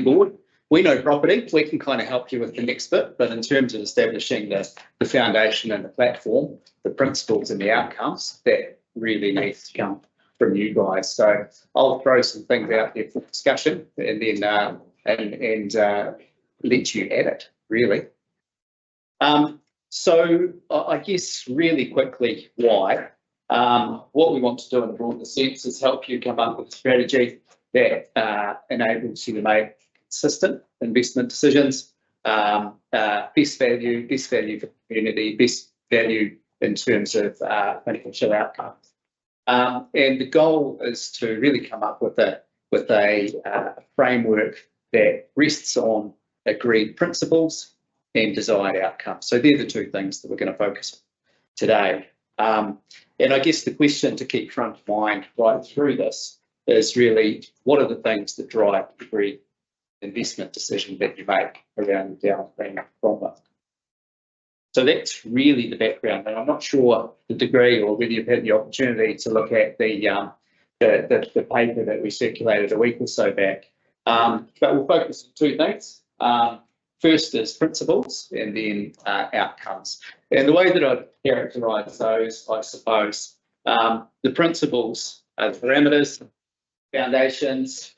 board. We know property, we can kind of help you with the next bit, but in terms of establishing the foundation and the platform, the principles and the outcomes, that really needs to come from you guys. So I'll throw some things out there for discussion and then let you add it, really. So I guess really quickly why. What we want to do in a broader sense is help you come up with a strategy that enables you to make consistent investment decisions, best value for the community, best value in terms of financial outcomes. And the goal is to really come up with a framework that rests on agreed principles and desired outcomes. So they're the two things that we're going to focus on today. And I guess the question to keep front of mind right through this is really, what are the things that drive every investment decision that you make around the downstream Cromwell? So that's really the background, and I'm not sure the degree or whether you've had the opportunity to look at the paper that we circulated a week or so back. But we'll focus on two things. First is principles and then outcomes. And the way that I'd characterise those, I suppose, the principles are the parameters, foundations,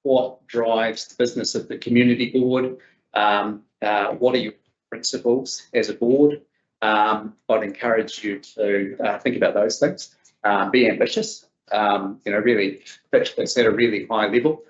what drives the business of the community board, what are your principles as a board. I'd encourage you to think about those things, be ambitious, really pitch this at a really high level.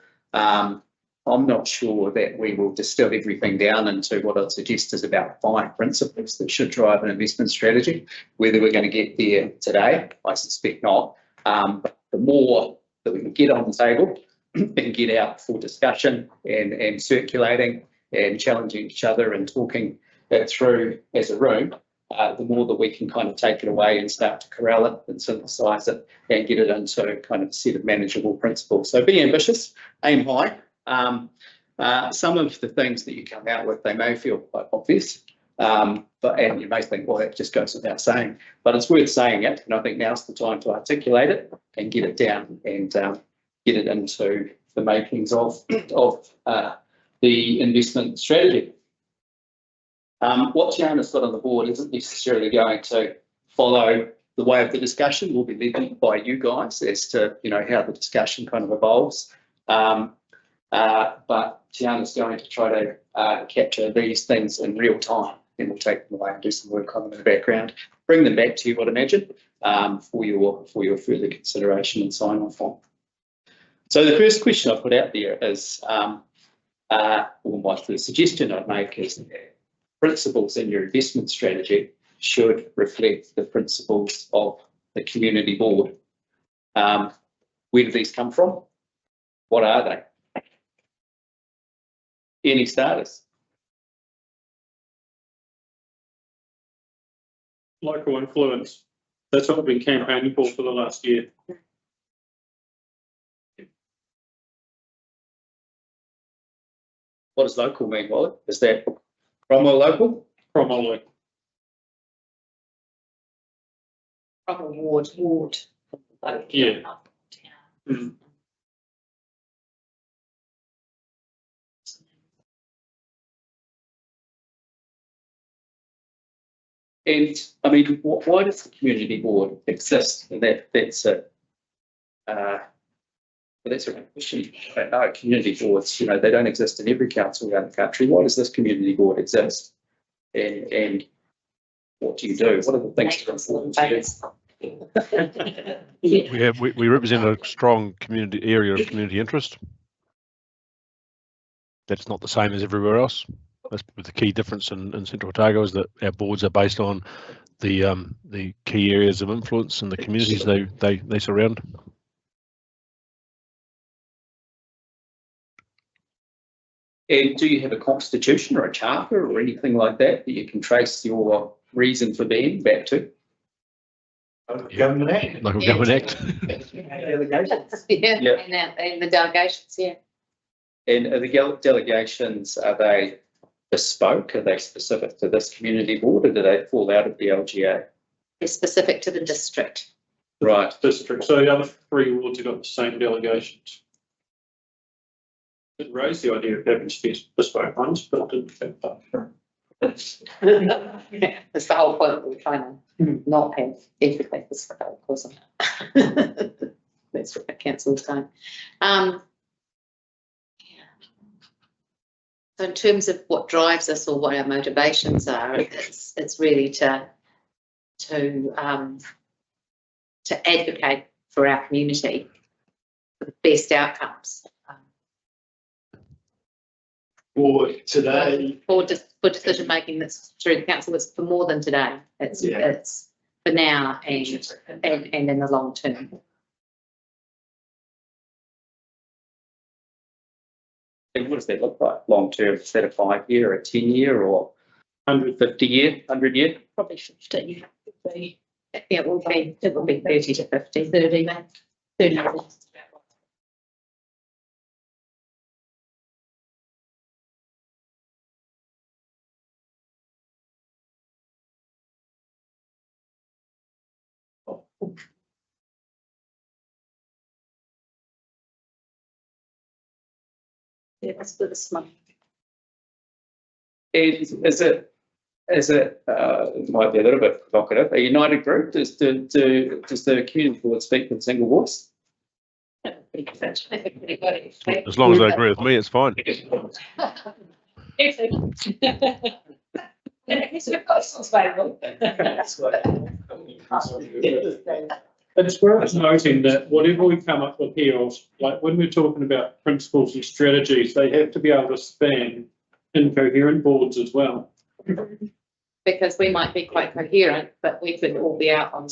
I'm not sure that we will distill everything down into what I'd suggest is about 5 principles that should drive an investment strategy. Whether we're going to get there today, I suspect not. But the more that we can get on the table and get out for discussion and circulating and challenging each other and talking it through as a room, the more that we can kind of take it away and start to corral it and synthesise it and get it into kind of a set of manageable principles. So be ambitious, aim high. Some of the things that you come out with, they may feel quite obvious, and you may think, well, that just goes without saying, but it's worth saying it. And I think now's the time to articulate it and get it down and get it into the makings of the investment strategy. What Tiana's got on the board isn't necessarily going to follow the way of the discussion. Will be led by you guys as to how the discussion kind of evolves. But Tiana's going to try to capture these things in real time, and we'll take them away and do some work on them in the background, bring them back to you, I'd imagine, for your further consideration and sign off on. So the first question I put out there is, or the suggestion I'd make is that principles in your investment strategy should reflect the principles of the community board. Where do these come from? What are they? Any starters? Local influence. That's what I've been campaigning for the last year. What does local mean, Wally? Is that Cromwell local? Cromwell local. Cromwell ward. Yeah. Mm. And I mean, why does the community board exist? And that's a question. I don't know. Community boards, they don't exist in every council around the country. Why does this community board exist? And what do you do? What are the things that are important to you? We represent a strong community area of community interest. That's not the same as everywhere else. That's the key difference in Central Otago, is that our boards are based on the key areas of influence in the communities they surround. And do you have a constitution or a charter or anything like that that you can trace your reason for being back to? Government Act. Local Government Act. Delegations. Yeah. And the delegations, yeah. And are the delegations, are they bespoke? Are they specific to this community board, or do they fall out of the LGA? They're specific to the district. Right. District. So the other 3 wards have got the same delegations. It raised the idea of having bespoke ones, but it didn't fit that. That's the whole point, we're trying to not have everything bespoke, wasn't it? That's what the council's done. So in terms of what drives us or what our motivations are, it's really to advocate for our community for the best outcomes. For today, For decision making that's through the council, it's for more than today. It's for now and in the long term. And what does that look like long term? Is that a 5-year, a 10-year, or 150-year, 100-year? Probably 50. It will be 30 to 50. 30. 30. Yeah, that's for this month. Is it it might be a little bit provocative, a united group? Does the community board speak with a single voice? As long as they agree with me, it's fine. It's worth noting that whatever we come up with here, like when we're talking about principles and strategies, they have to be able to span incoherent boards as well. Because we might be quite coherent, but we could all be out on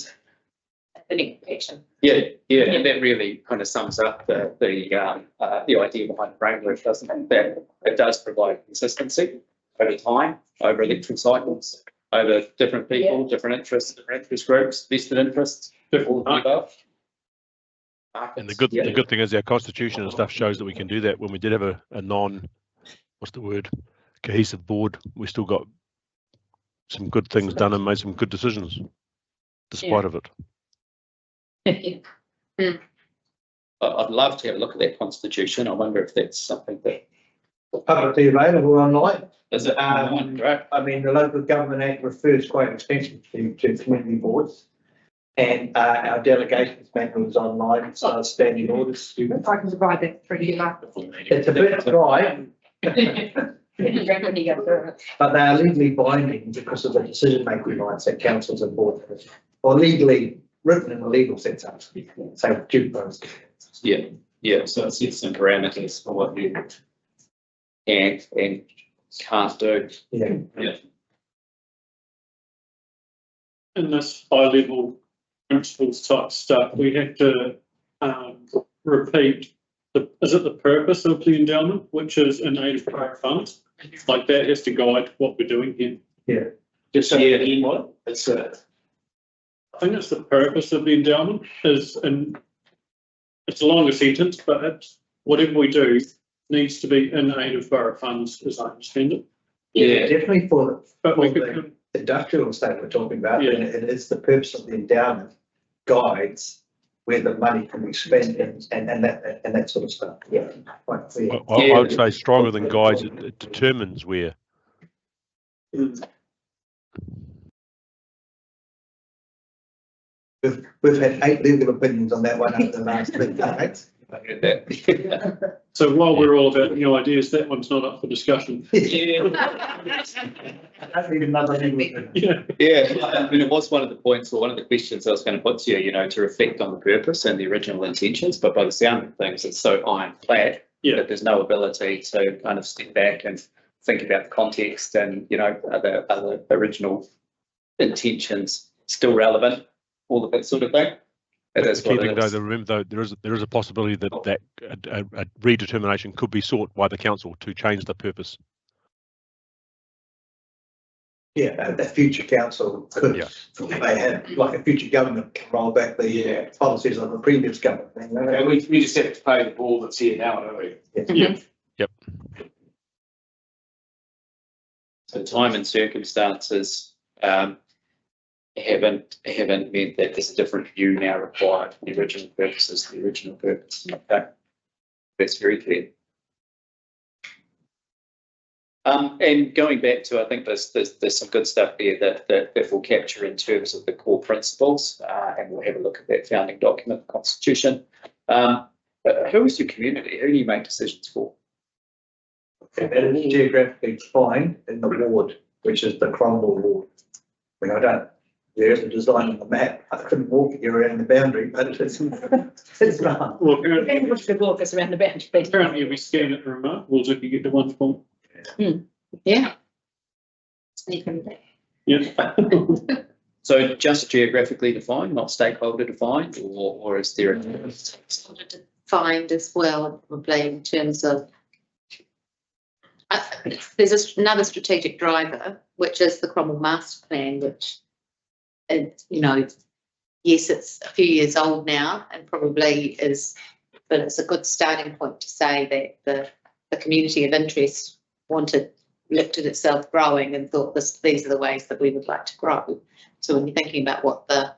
the next action. Yeah, and that really kind of sums up the idea behind the framework, doesn't it? That it does provide consistency over time, over electoral cycles, over different people, different interests, different interest groups, vested interests, all of the above. And the good thing is our constitution and stuff shows that we can do that. When we did have a cohesive board, we still got some good things done and made some good decisions despite of it. I'd love to have a look at that constitution. I wonder if that's something that publicly available online. is it. Right. I mean, the Local Government Act refers quite extensively to community boards, and our delegations manual is online, so standing orders. I can provide that for you. It's a bit dry, but they are legally binding because of the decision-making rights that councils and boards have, or legally written in a legal sense. So due process. Yeah. So it sets some parameters for what you can and can't do. Yeah. In this high-level principles type stuff, we have to repeat is it the purpose of the endowment, which is in aid of private funds? Like that has to guide what we're doing here. Yeah. Just in what? It's I think it's the purpose of the endowment is, and it's a longer sentence, but it's whatever we do needs to be in aid of borough funds, as I understand it. Yeah. definitely for We the could, industrial estate we're talking about, Yeah. and it is the purpose of the endowment guides where the money can be spent and that sort of stuff. Yeah, quite clear. I would say stronger than guides, it determines where. We've had 8 legal opinions on that one over the last 3 decades. I heard that. so while we're all about new ideas, that one's not up for discussion. I need another legal opinion. Yeah. I mean, it was one of the points or one of the questions I was going to put to you, to reflect on the purpose and the original intentions, but by the sound of things, it's so ironclad that there's no ability to kind of step back and think about the context and, are the original intentions still relevant, all of that sort of thing. The key thing, though, remember, there is a possibility that a redetermination could be sought by the council to change the purpose. Yeah, the future council could, they have, like a future government can roll back the policies of the previous government. And we just have to pay the ball that's here now, don't we? Yep. So time and circumstances haven't meant that there's a different view now required. The original purpose is the original purpose. Okay, that's very clear. And going back to, I think there's some good stuff there that we'll capture in terms of the core principles, and we'll have a look at that founding document, the Constitution. Who is your community? Who do you make decisions for? It is geographically defined in the ward, which is the Cromwell ward. I mean, there is a design on the map. I couldn't walk you around the boundary, but it's done. Well, apparently, Everyone's going to walk us around the bench. apparently if we scan it and remarkables, if you get to one point. Yeah. Sneaking there. Yeah. So just geographically defined, not stakeholder defined, or is there? Defined as well, probably in terms of. There's another strategic driver, which is the Cromwell Master Plan, which, you know, yes, it's a few years old now and probably is, but it's a good starting point to say that the community of interest looked at itself growing and thought these are the ways that we would like to grow. So when you're thinking about what the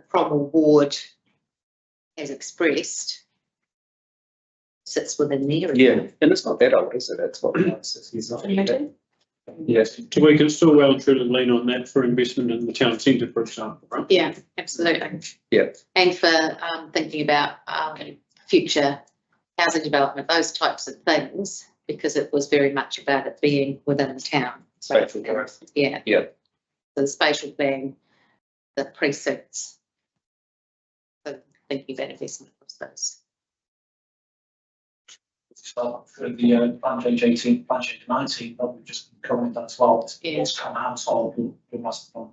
Cromwell ward has expressed, sits within there. Yeah, and it's not that old, is it? It's what, 6 years old. Yes. So we can still well and truly lean on that for investment in the town centre, for example, right? Yeah, absolutely. Yeah. And for thinking about future housing development, those types of things, because it was very much about it being within the town. Spatial growth. Yeah. Yeah. The spatial being the precincts. So thinking about investment of those. Start for the plan change 18, plan change 19, but we just comment that as well. Yeah. It's come household who must have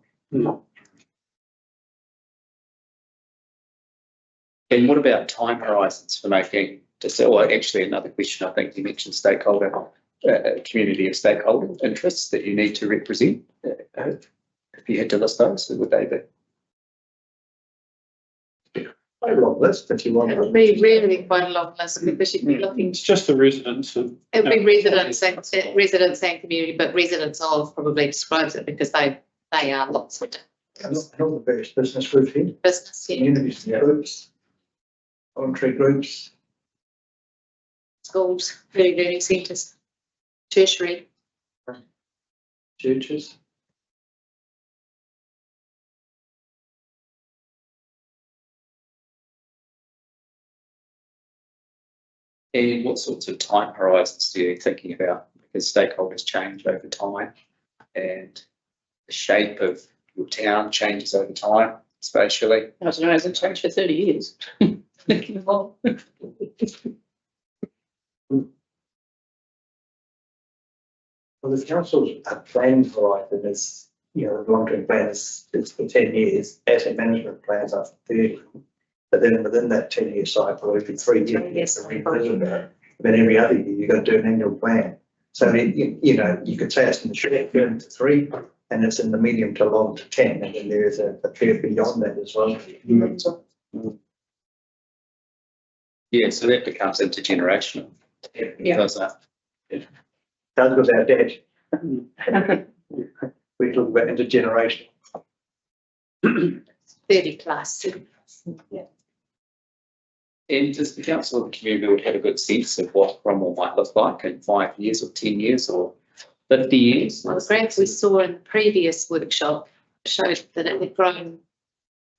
And what about time horizons for making, or actually another question, I think you mentioned stakeholder, community of stakeholder interests that you need to represent. If you had to list those, who would they be? Quite a long list if you want. It would be really quite a long list because you'd be looking. It's just the residents and. It would be residents and community, but residents of probably describes it because they are lots of And all the various business groups here, business. Yeah. communities groups, voluntary groups. Schools, learning centres, tertiary. Churches. And what sorts of time horizons are you thinking about? Because stakeholders change over time and the shape of your town changes over time, spatially. I don't know, it hasn't changed for 30 years. Well, the council's plan horizon is, the long-term plan is for 10 years, asset management plans are for 30. But then within that 10-year cycle, every 3 years, you have to revisit that. Then every other year, you've got to do an annual plan. So, you could say it's in the short term to 3, and it's in the medium to long to 10, and then there is a period beyond that as well. Yeah, so that becomes intergenerational. Yeah. Does Does our debt. We talk about intergenerational. 30 plus. Yeah. And does the council or the community would have a good sense of what Cromwell might look like in 5 years or 10 years or 50 years? Well, the graphs we saw in the previous workshop showed that it had grown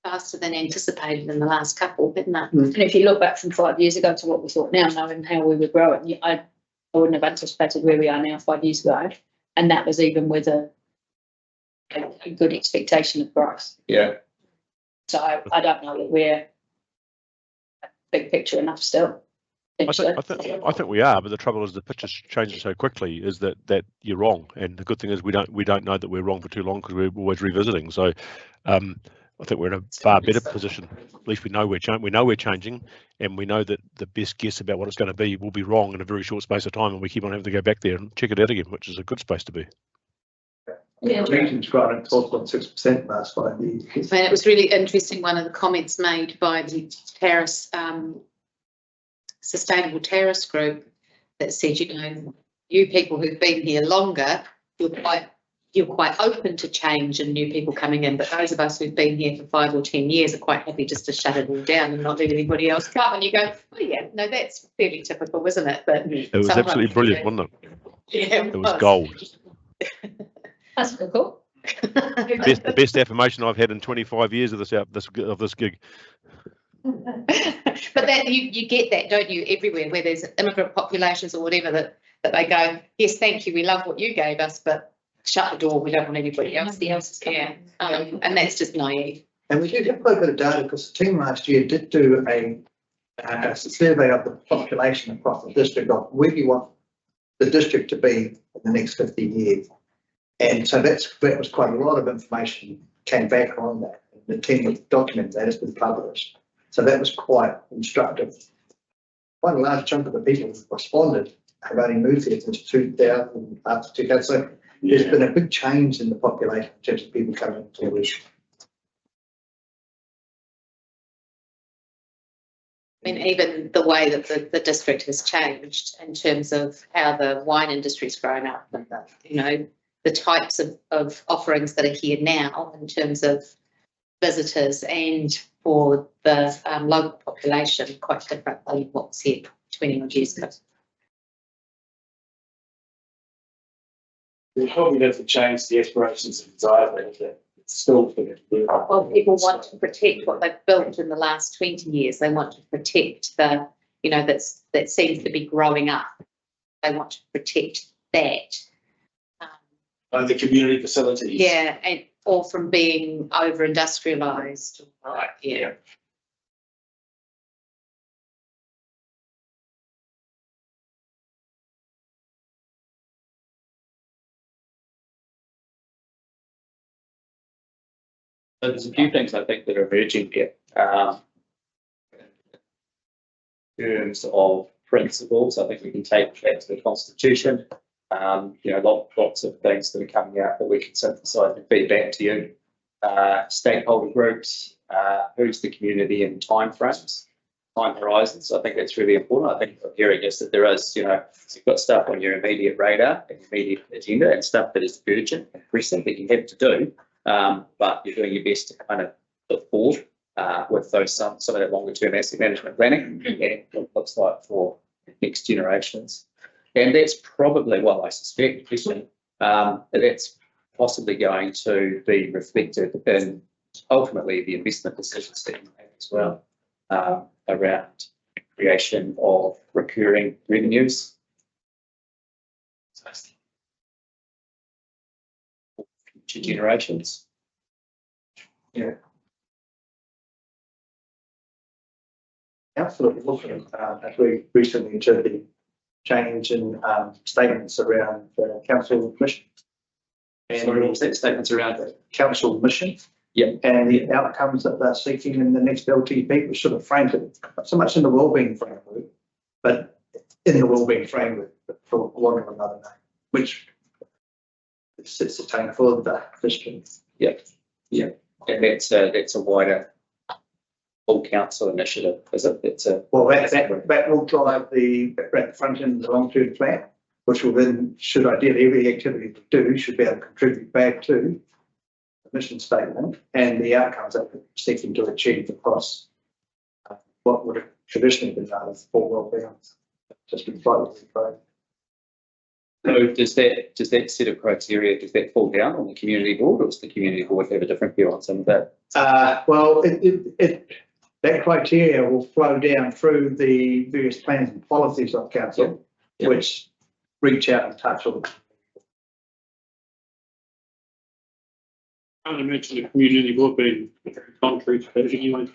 faster than anticipated in the last couple, didn't it? And if you look back from 5 years ago to what we thought now, knowing how we were growing, I wouldn't have anticipated where we are now 5 years ago. And that was even with a good expectation of growth. Yeah. So I don't know that we're big picture enough still. I think we are, but the trouble is the picture's changing so quickly is that you're wrong. And the good thing is we don't know that we're wrong for too long because we're always revisiting. So I think we're in a far better position. At least we know we're changing, and we know that the best guess about what it's going to be will be wrong in a very short space of time, and we keep on having to go back there and check it out again, which is a good space to be. Yeah. The region's grown at 12.6% last 5 years. And it was really interesting, one of the comments made by the terrace, Sustainable Terrace Group that said, you people who've been here longer, you're quite you're quite open to change and new people coming in, but those of us who've been here for 5 or 10 years are quite happy just to shut it all down and not let anybody else come. And you go, oh yeah, no, that's fairly typical, isn't it? But It was absolutely brilliant, wasn't it? yeah, It was gold. That's cool. The best affirmation I've had in 25 years of this gig. But that you get that, don't you, everywhere where there's immigrant populations or whatever that they go, yes, thank you, we love what you gave us, but shut the door, we don't want anybody else. Nobody else is coming. Yeah, and that's just naive. And we did have quite a bit of data because the team last year did do a survey of the population across the district of where do you want the district to be in the next 50 years. And so that was quite a lot of information came back on that. The team would document that, it's been published. So that was quite instructive. Quite a large chunk of the people who responded have only moved here since 2000, after 2000. So there's been a big change in the population in terms of people coming to this. I mean, even the way that the district has changed in terms of how the wine industry's grown up and the types of offerings that are here now in terms of visitors and for the local population, quite different than what was here 20 odd years ago. We probably have to change the aspirations and desires that it's still for them. Well, people want to protect what they've built in the last 20 years. They want to protect the, that seems to be growing up. They want to protect that. The community facilities. Yeah, and or from being over industrialised. Right. Yeah. So there's a few things I think that are emerging here. In terms of principles, I think we can take back to the Constitution. Lots of things that are coming out that we can synthesise and feed back to you. Stakeholder groups, who's the community and time frames, time horizons. I think that's really important. I think what I'm hearing is that there is, you've got stuff on your immediate radar and immediate agenda and stuff that is urgent and pressing that you have to do. But you're doing your best to kind of look forward with those some of that longer term asset management planning and what it looks like for next generations. And that's probably, well, I suspect, that's possibly going to be reflected in ultimately the investment decisions that you make as well around creation of recurring revenues. For future generations. Yeah. Absolutely. Looking as we recently to the change in statements around the council mission. And Sorry, what was that? Statements around the council mission. Yeah. And the outcomes that they're seeking in the next LTP, we sort of framed it, not so much in the wellbeing framework, but in the wellbeing framework, for one or another name, which sets the tone for the district. Yeah. And that's a wider full council initiative, is it? It's a Well, that will drive the front end of the long-term plan, which will then, should ideally every activity we do should be able to contribute back to the mission statement and the outcomes that we're seeking to achieve across what would have traditionally been done as full wellbeing. Just been slightly improved. So does that set of criteria, does that fall down on the community board, or does the community board have a different view on some of that? Well, that criteria will flow down through the various plans and policies of council, which reach out and touch on. I can't imagine the community board being very contrary to that anyway.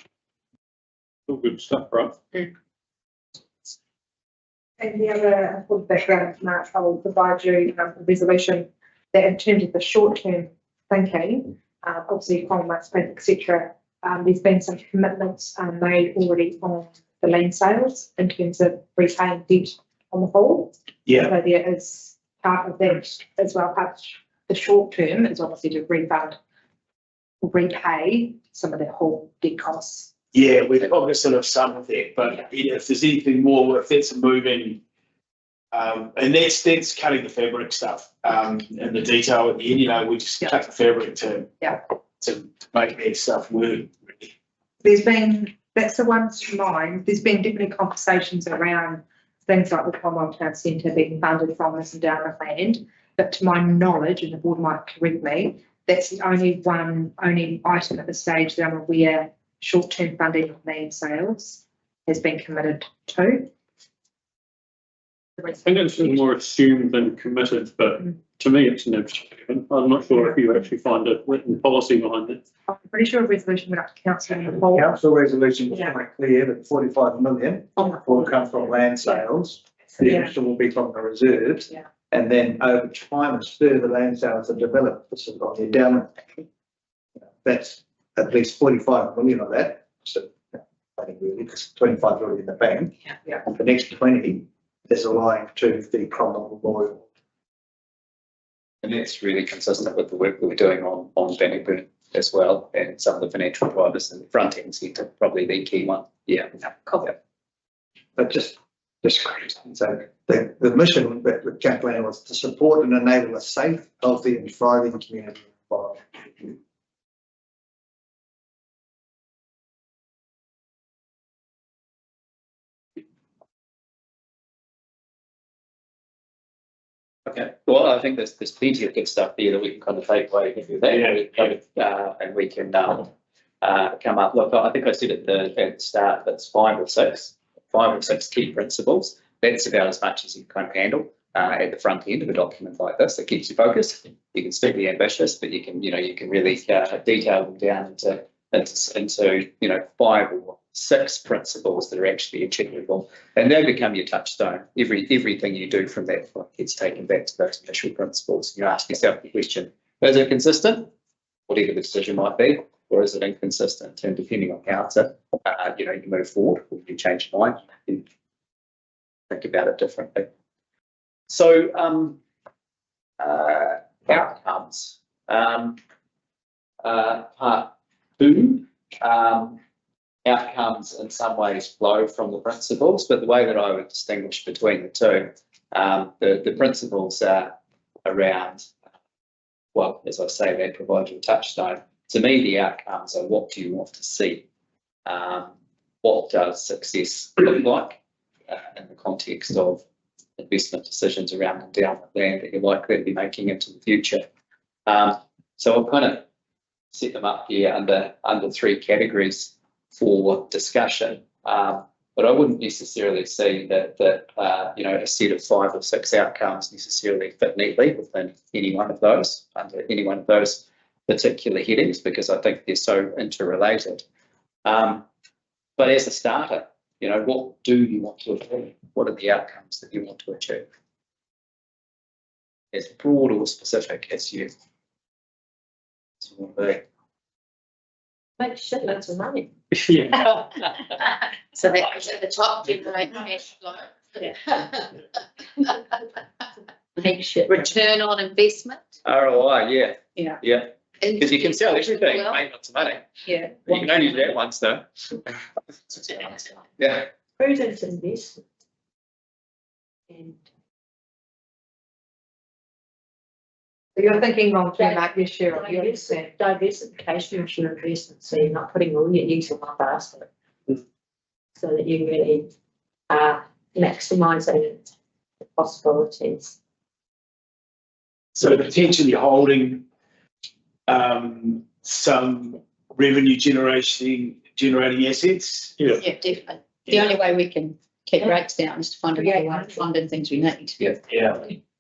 All good stuff, right? And the other important background, Mark, I will provide you a resolution that in terms of the short-term thinking, obviously Cromwell Community, etc., there's been some commitments made already on the land sales in terms of repaying debt on the whole. Yeah. So there is part of that as well. Part of the short term is obviously to repay some of that whole debt costs. Yeah, we've got sort of some of that, but if there's anything more, if that's a moving And that's cutting the fabric stuff, and the detail at the end, you know, we just cut the fabric to make that stuff work. Really. That's the one to mind, there's been definitely conversations around things like the Cromwell Town Centre being funded from this endowment land, but to my knowledge, and the board might correct me, that's the only item at this stage that I'm aware short-term funding of land sales has been committed to. I think it's more assumed than committed, but to me it's never given. I'm not sure if you actually find a written policy behind it. I'm pretty sure a resolution went up to council in the fall. Council resolution was quite clear that 45 million will come from land sales. The rest will be from the reserves. Yeah. And then over time, as further land sales are developed, this is on the endowment. That's at least 45 million of that. So, I think really, because 25 already in the bank. Yeah. And the next 20 is aligned to the Cromwell Memorial. And that's really consistent with the work that we're doing on Bannockburn as well, and some of the financial drivers in the front end sector, probably the key one. Yeah. But just so the mission that the camp plan was to support and enable a safe, healthy and thriving community environment. Okay, well, I think there's plenty of good stuff there that we can kind of take away with that, and we can come up. Look, I think I said at the start, that's 5 or 6 key principles. That's about as much as you can kind of handle at the front end of a document like this. It keeps you focused. You can still be ambitious, but you can really detail them down into 5 or 6 principles that are actually achievable, and they become your touchstone. Everything you do from that point gets taken back to those initial principles. You ask yourself the question: is it consistent, whatever the decision might be, or is it inconsistent? And depending on how it's you move forward, or you change your mind, you think about it differently. So outcomes. Part 2. Outcomes in some ways flow from the principles, but the way that I would distinguish between the two, the principles are around, well, as I say, they provide you a touchstone. To me, the outcomes are what do you want to see? What does success look like in the context of investment decisions around endowment land that you're likely to be making into the future? So I'll kind of set them up here under 3 categories for discussion, but I wouldn't necessarily see that a set of 5 or 6 outcomes necessarily fit neatly within any one of those, under any one of those particular headings, because I think they're so interrelated. But as a starter, what do you want to achieve? What are the outcomes that you want to achieve? As broad or specific as you want to be. Make shitloads of money. Yeah. So that was at the top, generate cash flow. Make shit. Return on investment. ROI, Yeah. because you can sell everything, make lots of money. Yeah. You can only do that once, though. Yeah. Prudent investment. And You're thinking long term, like this year, or you're saying, diversification of your investment, so you're not putting all your eggs in one basket. So that you really are maximising the possibilities. So potentially holding some revenue generating assets. Yeah. Yeah, definitely. The only way we can keep rates down is to find a way of funding things we need. Yeah.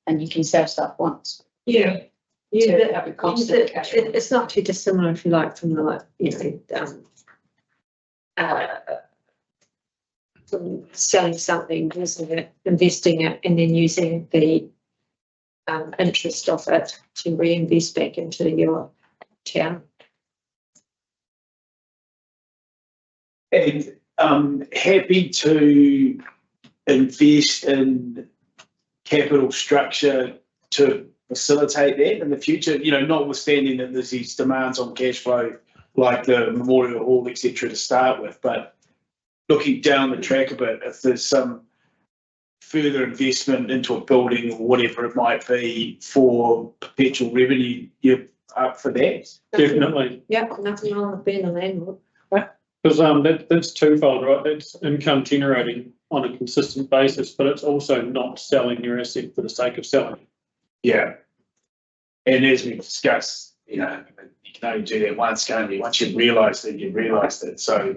And you can sell stuff once. Yeah. To have a constant cash flow. It's not too dissimilar, if you like, from from selling something, isn't it? Investing it and then using the interest of it to reinvest back into your town. And happy to invest in capital structure to facilitate that in the future, notwithstanding that there's these demands on cash flow like the Memorial Hall, etc. to start with, but looking down the track a bit, if there's some further investment into a building or whatever it might be for perpetual revenue, you're up for that? Definitely, Yeah, nothing wrong with being a landlord. because that's twofold, right? That's income generating on a consistent basis, but it's also not selling your asset for the sake of selling. Yeah. And as we discussed, you know, you can only do that once, can't you? Once you've realised it, you've realised it. So,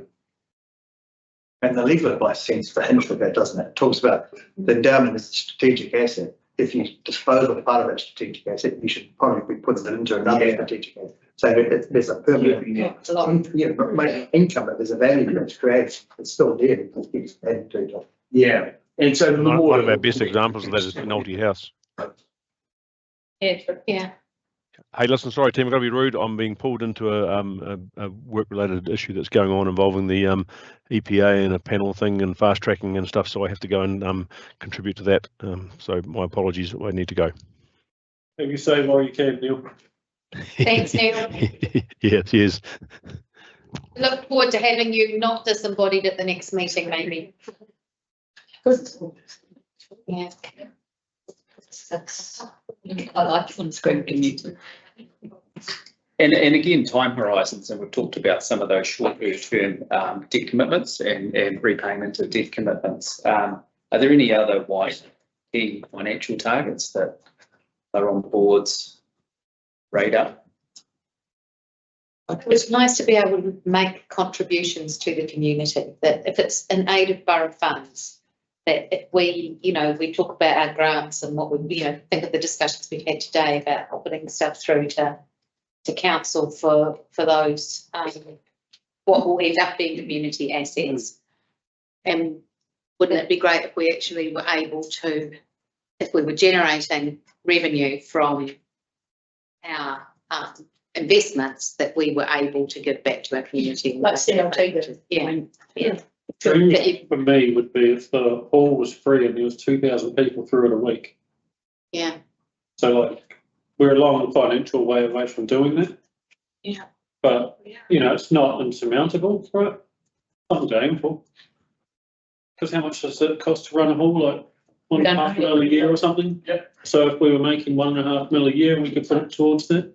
And the legal advice seems to hinge with that, doesn't it? It talks about the endowment as a strategic asset. If you dispose of part of that strategic asset, you should probably be putting it into another strategic asset. So there's a permanent income, but there's a value that's created. It's still there. It just keeps adding to it. yeah. And so the One more of our best examples of that is Penalty House. Yeah. Hey, listen, sorry, team, I've got to be rude. I'm being pulled into a work-related issue that's going on involving the EPA and a panel thing and fast tracking and stuff. So I have to go and contribute to that. So my apologies. I need to go. If you say while you can, Neil. Thanks, Neil. Yeah, cheers. Look forward to having you not disembodied at the next meeting, maybe. Yeah. I like it on screen, can you? And again, time horizons, and we've talked about some of those short-term debt commitments and repayment of debt commitments. Are there any other key financial targets that are on the board's radar? It's nice to be able to make contributions to the community, that if it's in aid of borough funds, that if we, we talk about our grants and what we, think of the discussions we've had today about putting stuff through to council for those, what will end up being community assets. And wouldn't it be great if we actually were able to, if we were generating revenue from our investments, that we were able to give back to our community. Like CLT. Yeah. Dream for me would be if the hall was free and there was 2,000 people through it a week. Yeah. So like, we're a long financial way away from doing that. Yeah. But, it's not insurmountable, right? I'm aiming for. Because how much does it cost to run a hall? Like $1.5 million a year or something? Yeah. So if we were making $1.5 million a year, we could put it towards that.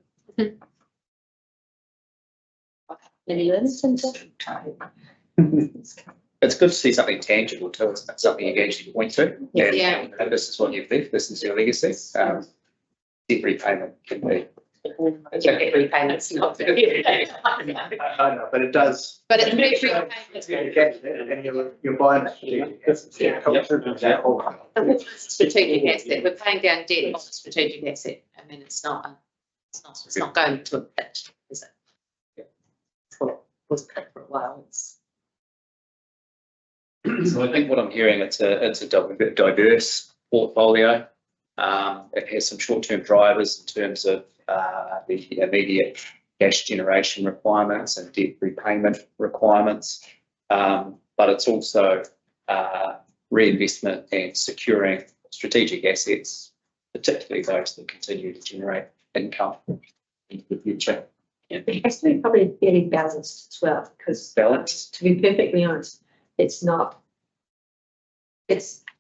It's good to see something tangible too, isn't it? Something you can actually point to. Yeah. And this is what you've left, this is your legacy. Debt repayment can be. Debt repayments. I know, but it does. But it's very And you're buying strategic asset. We're paying down debt, not a strategic asset. I mean, it's not going to a pit, is it? Was pit for a while. So I think what I'm hearing, it's a diverse portfolio. It has some short-term drivers in terms of the immediate cash generation requirements and debt repayment requirements, but it's also reinvestment and securing strategic assets, particularly those that continue to generate income into the future. It has to be probably fairly balanced as well, because Balanced. to be perfectly honest, it's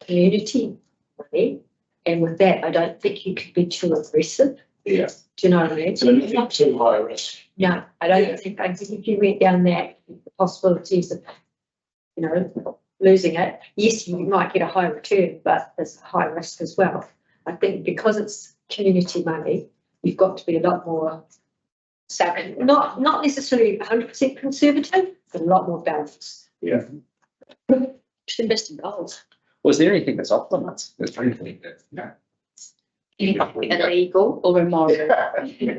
community money. And with that, I don't think you could be too aggressive. Yeah. Do you know what I mean? So anything too high risk. No, I think if you went down that, the possibilities of, losing it, yes, you might get a high return, but there's a high risk as well. I think because it's community money, you've got to be a lot more, not necessarily 100% conservative, but a lot more balanced. Yeah. Should invest in gold. Was there anything that's off limits? Is there anything that, Illegal Or immoral.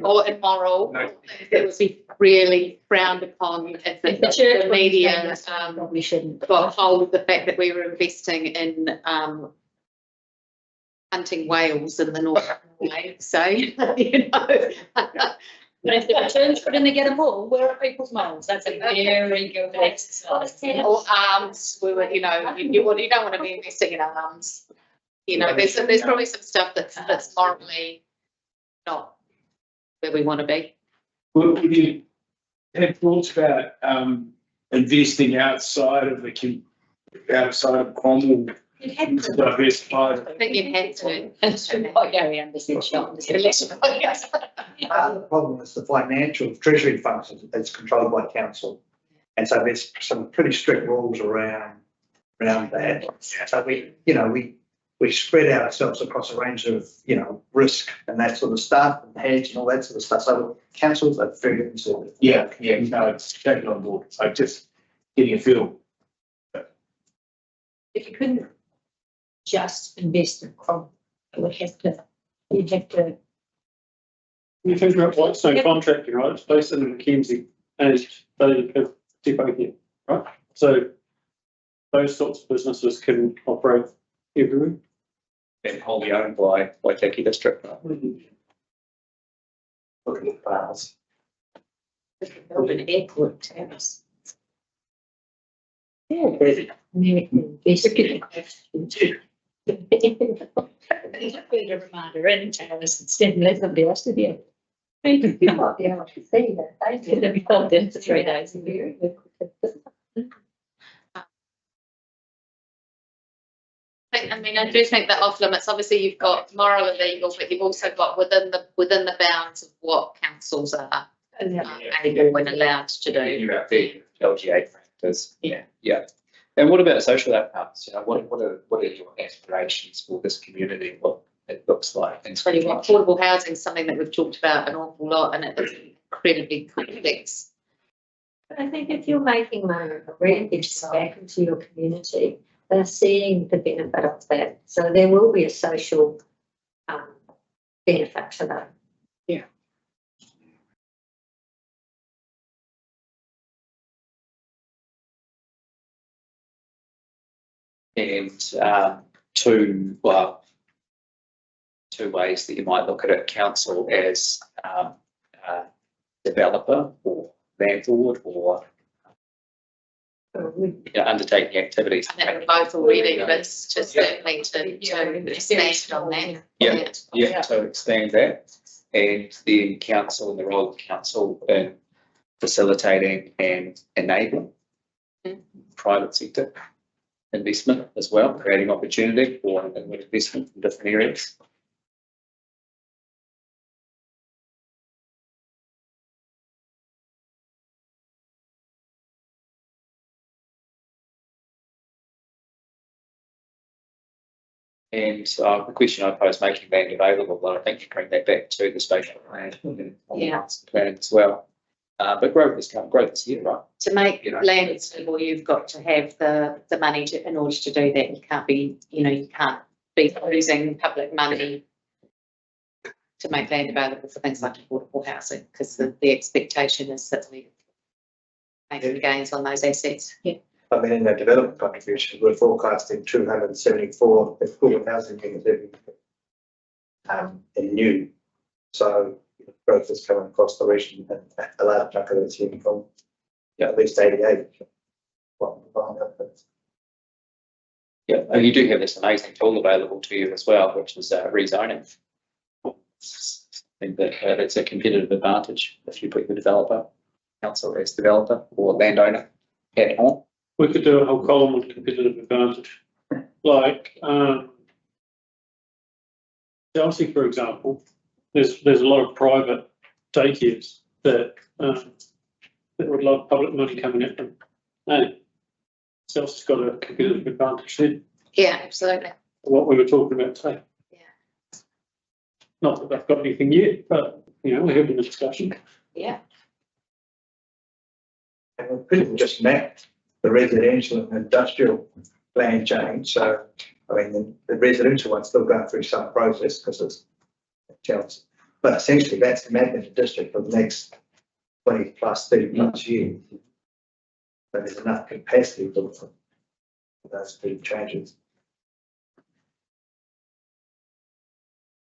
or immoral, it would be really frowned upon if The church the media probably shouldn't. got hold of the fact that we were investing in hunting whales in the North Norway. So, But if the returns put in to get them all, where are people's moles? That's a very good exercise. or arms, we were, you don't want to be investing in arms. There's probably some stuff that's morally not where we want to be. Well, you have thoughts about investing outside of Cromwell It hadn't. Diversified. I think you had to. It's like Gary Anderson shot. Part of the problem is the financial treasury function is controlled by council. And so there's some pretty strict rules around that. So we spread out ourselves across a range of, risk and that sort of stuff and hedge and all that sort of stuff. So councils are very conservative. Yeah, no, it's taken on board. So just getting a feel. If you couldn't just invest in Cromwell, you'd have to. You think about Whitestone contracting, right? It's based in Mackenzie and they have depot here, right? So those sorts of businesses can operate everywhere. And wholly owned by Waitaki District. Looking at bars. Build an airport towers. Yeah, American investment. Put a reminder in towers instead and let somebody else do it. You might be able to see that. They Could have been called in for 3 days. I mean, I do think that off limits, obviously you've got moral and legal, but you've also got within the bounds of what councils are able and allowed to do. You have the LGA factors. Yeah. And what about social outcomes? What are your aspirations for this community? What it looks like? Tell you what, affordable housing is something that we've talked about an awful lot, and it is incredibly complex. But I think if you're making money and reinvest back into your community, they're seeing the benefit of that. So there will be a social benefit to them. And two ways that you might look at it: council as developer or landlord, or undertaking activities. I think we're both already, but it's just certainly to expand on that. Yeah, to expand that, and then council and the role of council in facilitating and enabling private sector investment as well, creating opportunity for investment in different areas. And the question I posed, making land available, well, I think you bring that back to the spatial plan and master plan as well. But growth is here, right? To make land available, you've got to have the money in order to do that. You can't be losing public money to make land available for things like affordable housing, because the expectation is that we making gains on those assets. Yeah. I mean, in the development contribution, we're forecasting 274 affordable housing units every in new. So growth is coming across the region, and a large chunk of it's here from at least 88. Yeah, and you do have this amazing tool available to you as well, which is rezoning. I think that that's a competitive advantage if you put your developer, council as developer or landowner hat on. We could do a whole column on competitive advantage. Like Chelsea, for example, there's a lot of private daycares that would love public money coming at them. Hey, Chelsea's got a competitive advantage there. Yeah, absolutely. What we were talking about today. Yeah. Not that they've got anything yet, but we're having a discussion. Yeah. And we've pretty much just mapped the residential and industrial land change. So, I mean, the residential one's still going through some process because it's Chelsea. But essentially, that's the map in the district for the next 20 plus, 30 plus years. So there's enough capacity for those two changes.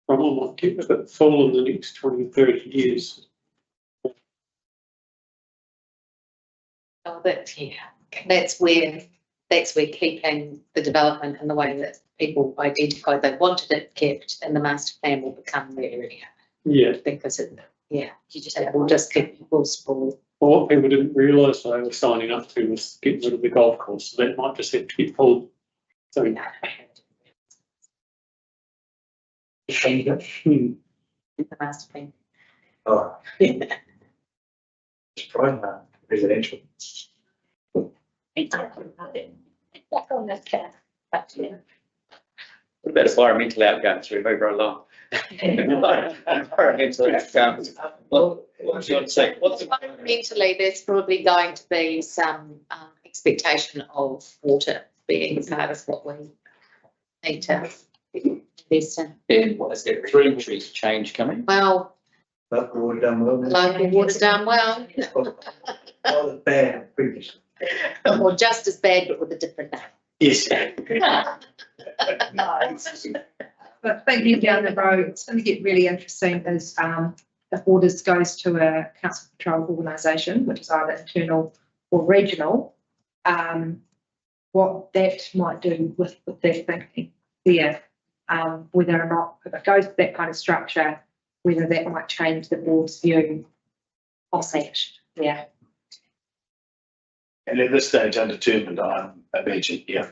Cromwell might keep a bit full in the next 20, 30 years. Oh, that's where keeping the development in the way that people identified they wanted it kept in the master plan will become really, really hard. Yeah. Because you will just keep people spoiled. Well, what people didn't realise they were signing up to was getting rid of the golf course. So that might just have to get pulled So, Hmm. The master plan. Oh, it's prime residential. Back on that cat. What about environmental outcomes? We move right along. Environmental outcomes. What do you want to say? Environmentally, there's probably going to be some expectation of water being part of what we need to invest in. And what is there regulatory change coming? Well, Local water done well. local water's done well, Not bad previously. or just as bad, but with a different name. Yes. But thinking down the road, it's going to get really interesting as if waters goes to a council controlled organisation, which is either internal or regional, what that might do with that thinking there, whether or not if it goes to that kind of structure, whether that might change the board's view of that. Yeah. And at this stage, undetermined, I imagine, yeah.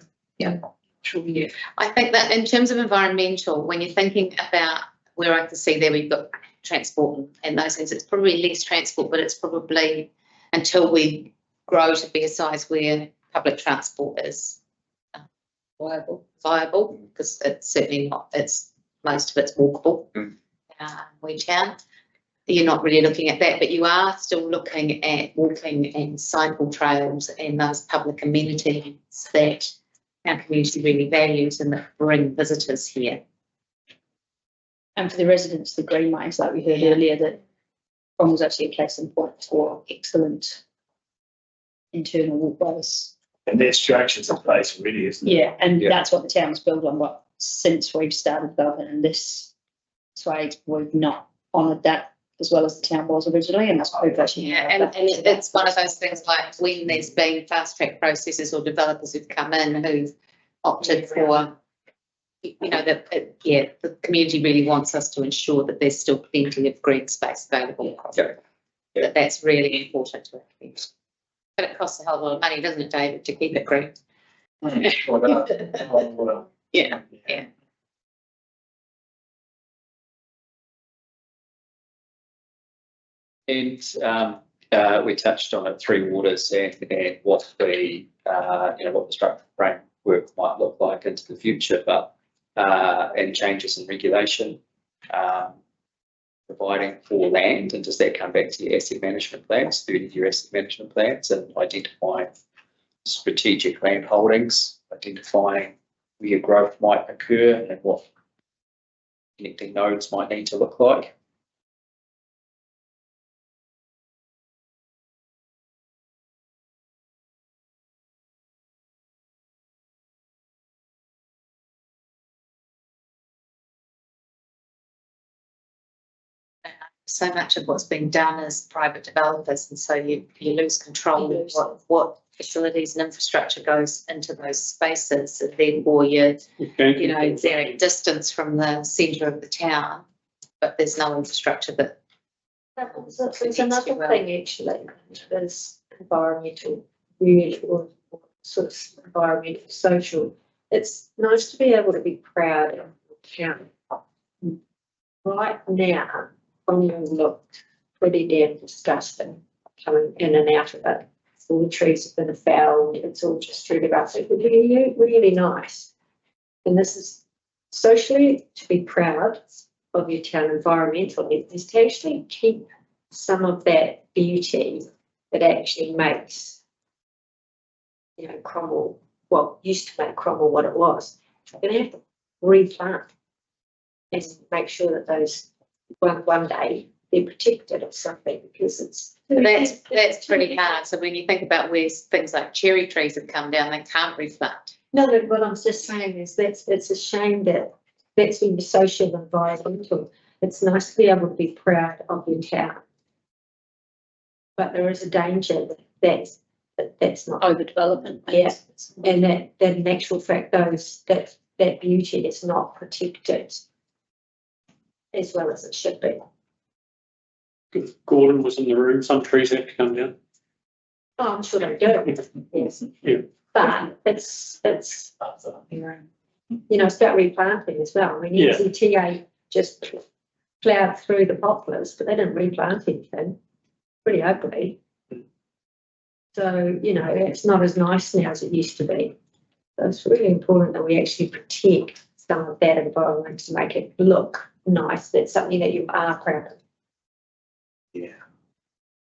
Sure, yeah. I think that in terms of environmental, when you're thinking about where I can see there, we've got transport and those things, it's probably less transport, but it's probably until we grow to be a size where public transport is viable, because it's certainly not, it's most of it's walkable. We town. You're not really looking at that, but you are still looking at walking and cycle trails and those public amenities that our community really values and that bring visitors here. And for the residents, the greenways, like we heard earlier, that Cromwell's actually a case in point for excellent internal walkways. And that structure's in place already, isn't it? Yeah, and Yeah. that's what the town's built on, but since we've started developing in this sway, we've not honoured that as well as the town was originally, and that's progression. Yeah, and it's one of those things like when there's been fast track processes or developers who've come in who've opted for, you know, the community really wants us to ensure that there's still plenty of green space available across it. That that's really important to us. But it costs a hell of a lot of money, doesn't it, David, to keep it green? Yeah, yeah. And we touched on it, three waters and what the what the structural framework might look like into the future, but and changes in regulation, providing for land, and does that come back to your asset management plans, 30-year asset management plans, and identifying strategic land holdings, identifying where growth might occur and what connecting nodes might need to look like. So much of what's being done is private developers, and so you lose control of what facilities and infrastructure goes into those spaces, and therefore they're at distance from the centre of the town, but there's no infrastructure that. There's another thing actually, is environmental, really, or sort of environmental, social. It's nice to be able to be proud of the town. Right now, Cromwell looked pretty damn disgusting coming in and out of it. All the trees have been felled, it's all just treated up. It would be really nice. And this is socially to be proud of your town environmentally, is to actually keep some of that beauty that actually makes, you know, Cromwell, well, used to make Cromwell what it was. You're going to have to replant and make sure that those one day they're protected or something, because it's that's pretty hard. So when you think about where things like cherry trees have come down, they can't reflect. No, what I'm just saying is it's a shame that that's been social and environmental. It's nice to be able to be proud of your town, but there is a danger that that's not Overdevelopment. Yeah, and that in actual fact that beauty is not protected as well as it should be. If Gordon was in the room, some trees have to come down. Oh, I'm sure they do. Yes. Yeah. But it's, you know, it's about replanting as well. I mean, Yeah. NCTA just plowed through the poplars, but they didn't replant anything. Pretty ugly. So, it's not as nice now as it used to be. So it's really important that we actually protect some of that environment to make it look nice. That's something that you are proud of. Yeah.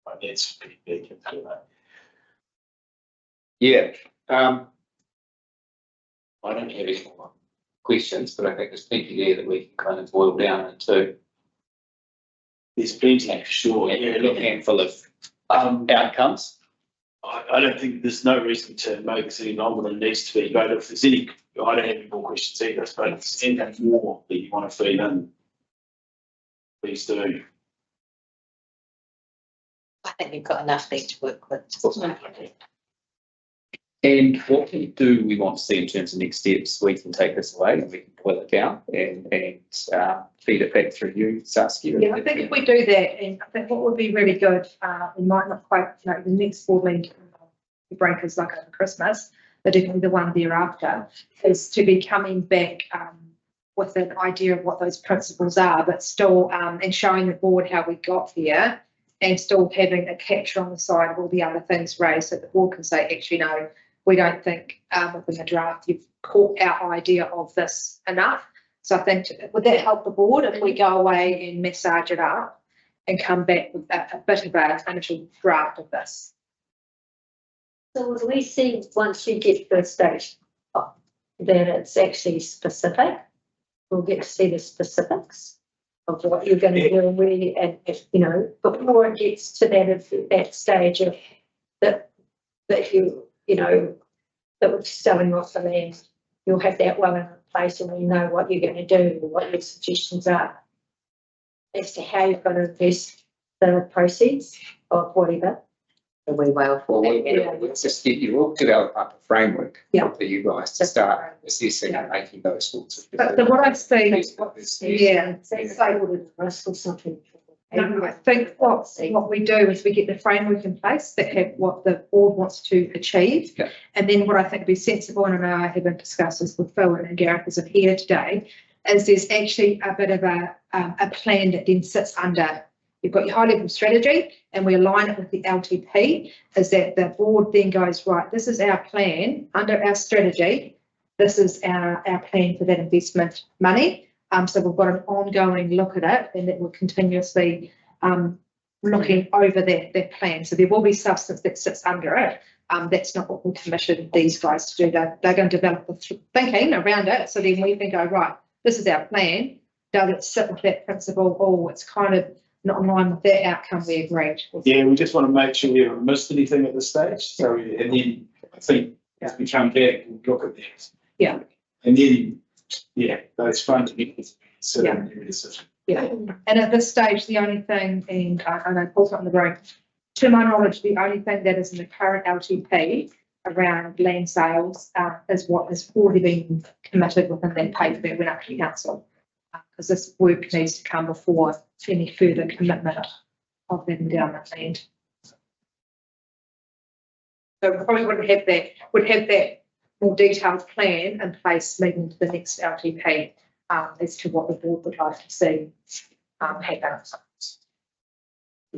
But that's pretty big. Yeah. I don't have any more questions, but I think there's plenty there that we can kind of boil down into There's plenty for sure. a Yeah, little handful of Um, outcomes. I don't think there's no reason to make this any longer than it needs to be, but if there's any, I don't have any more questions either, but if there's anything more that you want to feed in, please do. I think we've got enough there to work with. And what do we want to see in terms of next steps? We can take this away and we can boil it down and feed it back through you, Saskia. Yeah, I think if we do that, and I think what would be really good, we might not quite, the next board meeting, the break is like over Christmas, but definitely the one thereafter, is to be coming back with an idea of what those principles are, but still, and showing the board how we got here, and still having a capture on the side of all the other things raised, so the board can say, actually, no, we don't think within the draft you've caught our idea of this enough. So I think, would that help the board if we go away and massage it up and come back with a bit of an initial draft of this? So would we see, once you get to the stage that it's actually specific, we'll get to see the specifics of what you're going to do and really, and if, before it gets to that stage of that that we're selling off the land, you'll have that well in place and you know what you're going to do, what your suggestions are as to how you're going to invest the proceeds of whatever. We will for that. Let's just get you all develop up a framework Yeah. for you guys to start assessing and making those sorts of. But what I've seen, yeah, Say ordered risk or something. no, I think what we do is we get the framework in place that have what the board wants to achieve. Yeah. And then what I think would be sensible, and I know I haven't discussed this with Phil and Gareth as of here today, is there's actually a bit of a plan that then sits under. You've got your high level strategy and we align it with the LTP, is that the board then goes, right, this is our plan under our strategy. This is our plan for that investment money. So we've got an ongoing look at it and that we're continuously looking over that plan. So there will be substance that sits under it. That's not what we commissioned these guys to do. They're going to develop the thinking around it. So then we can go, right, this is our plan. Does it sit with that principle? Oh, it's kind of not in line with that outcome we agreed. Yeah, we just want to make sure we haven't missed anything at this stage. So, and then I think as we come back, we'll look at that. Yeah. And then, those fundamentals sit in every decision. Yeah, and at this stage, the only thing, and I know Paul's not in the room, to my knowledge, the only thing that is in the current LTP around land sales is what has already been committed within that paper that went up to council. Because this work needs to come before any further commitment of that endowment land. So we probably would have that more detailed plan in place leading to the next LTP as to what the board would like to see happen.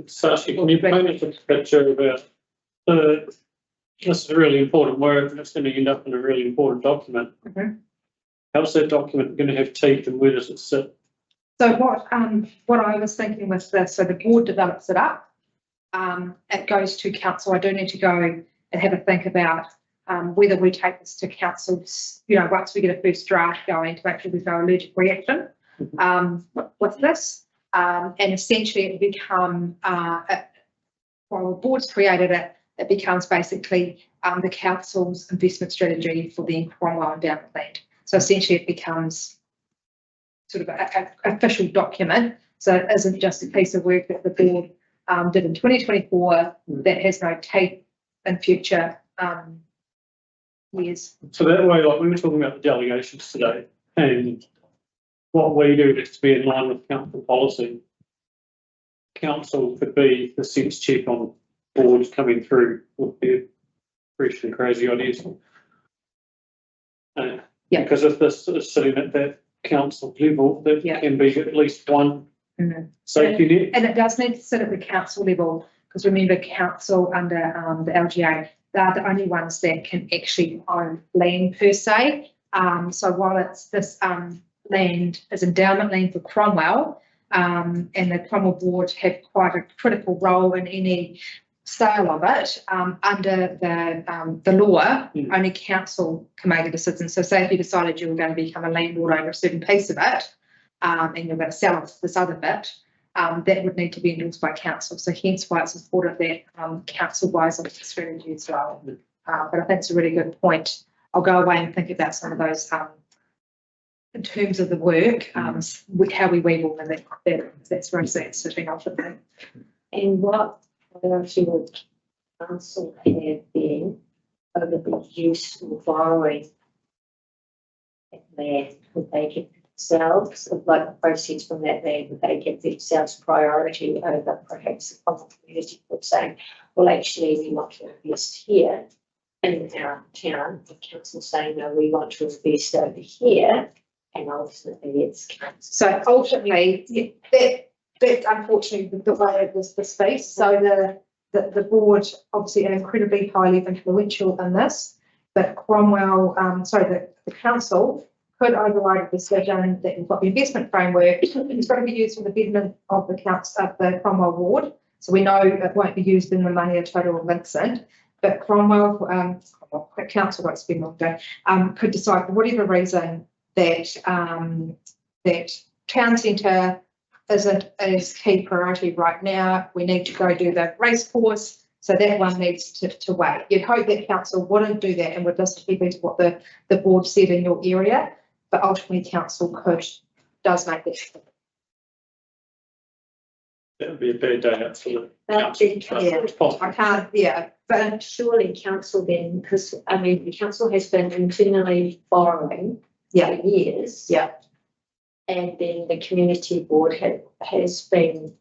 Saskia, can you paint us a picture about this is really important work and it's going to end up in a really important document. Mm-hmm. How's that document going to have teeth and where does it sit? So what I was thinking was this, so the board develops it up, it goes to council. I do need to go and have a think about whether we take this to council, once we get a first draft going to make sure there's no allergic reaction with this. And essentially it become, while the board's created it, it becomes basically the council's investment strategy for the Cromwell endowment land. So essentially it becomes sort of an official document. So it isn't just a piece of work that the board did in 2024 that has no teeth in future years. So that way, like we were talking about the delegations today, and what we do is to be in line with council policy. Council could be the sense check on boards coming through with their fresh and crazy ideas. Yeah. Because if this is sitting at that council level, that Yeah. can be at least one Mhm. safety net. And it does need to sit at the council level, because remember, council under the LGA, they're the only ones that can actually own land per se. So while it's this land is endowment land for Cromwell, and the Cromwell board have quite a critical role in any sale of it, under the law, only council can make a decision. So say if you decided you were going to become a landlord over a certain piece of it, and you're going to sell off this other bit, that would need to be endorsed by council. So hence why it's important that council buys into the strategy as well. But I think it's a really good point. I'll go away and think about some of those in terms of the work, with how we weave all of that's very sitting ultimately. And what priority would council have been over the use or borrowing of land? Would they get themselves, like the proceeds from that land, would they get themselves priority over perhaps the common community board saying, well, actually, we want to invest here in our town, the council saying, no, we want to invest over here, and ultimately it's council. So ultimately, that's unfortunately the way it was the space. So the board obviously are incredibly highly influential in this, but Cromwell, the council could override a decision that we've got the investment framework. It's got to be used for the betterment of the council of the Cromwell ward. So we know it won't be used in the money of total Vincent, but Cromwell, council won't spend all day, could decide for whatever reason that that town centre isn't as key priority right now. We need to go do the race course, so that one needs to wait. You'd hope that council wouldn't do that and would listen to what the board said in your area, but ultimately council does make that. That would be a bad day out for the But council. then It's possible. I can't, yeah, But surely council then, because I mean, the council has been internally borrowing for years. Yeah. And then the community board has been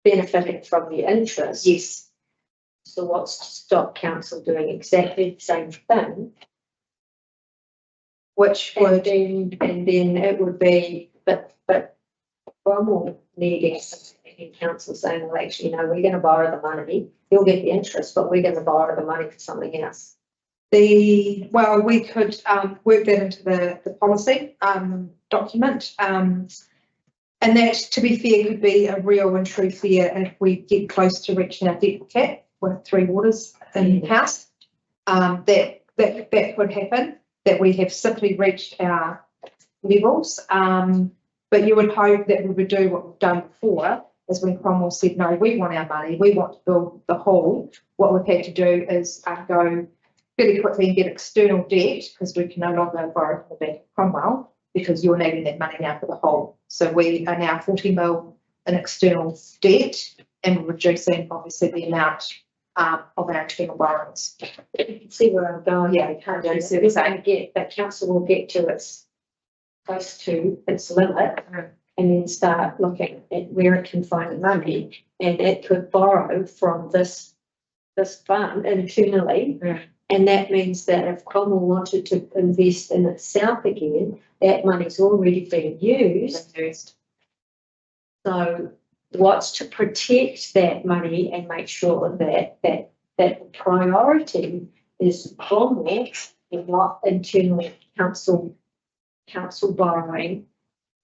benefiting from the interest. yes. So what's to stop council doing exactly the same thing? Which And would, then it would be, but Cromwell needing something, council saying, well, actually, no, we're going to borrow the money. You'll get the interest, but we're going to borrow the money for something else. we could work that into the policy document. And that, to be fair, could be a real and true fear if we get close to reaching our debt cap with 3 waters in house. That could happen, that we have simply reached our levels. But you would hope that we would do what we've done before, is when Cromwell said, no, we want our money, we want to build the hall. What we've had to do is go fairly quickly and get external debt, because we can no longer borrow from the Bank of Cromwell, because you're needing that money now for the hall. So we are now 40 mil in external debt, and we're reducing obviously the amount of our internal borrowings. You can see where I'm going. Yeah, Can't I you? see what you're We're saying. going to get, that council will get to its, close to its limit, and then start looking at where it can find the money, and it could borrow from this fund internally. Yeah. And that means that if Cromwell wanted to invest in itself again, that money's already been used. So what's to protect that money and make sure that the priority is Cromwell and not internal council borrowing,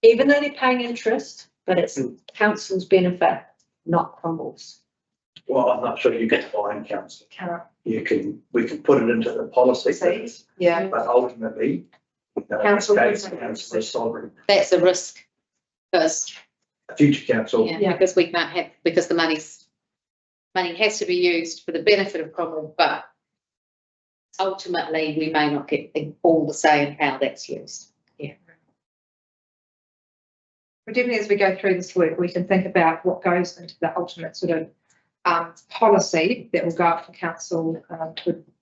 even though they're paying interest, but it's council's benefit, not Cromwell's. Well, I'm not sure you can find council. Cannot. We can put it into the policy, Yeah. but ultimately, Council council is sovereign. That's a risk, because, A future council, yeah, because we can't have, because the money has to be used for the benefit of Cromwell, but ultimately we may not get all the say in how that's used. But definitely as we go through this work, we can think about what goes into the ultimate sort of policy that will go up for council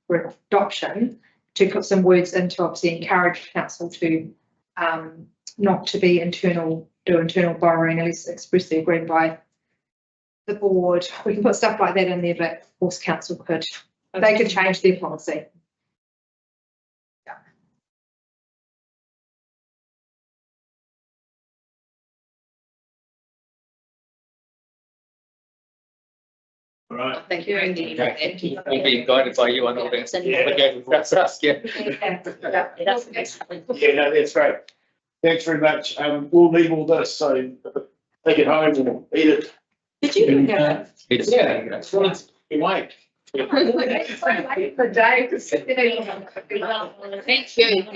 for adoption, to put some words in to obviously encourage council to not to be internal borrowing unless expressly agreed by the board. We can put stuff like that in there, but of course council could change their policy. All right. I think you're really. We're being guided by you on all that. Okay, that's us, yeah. Yeah, no, that's great. Thanks very much. We'll leave all this, so take it home and eat it. Did you look at it? Yeah, that's what it's been like. For Dave to sit there. Thank you.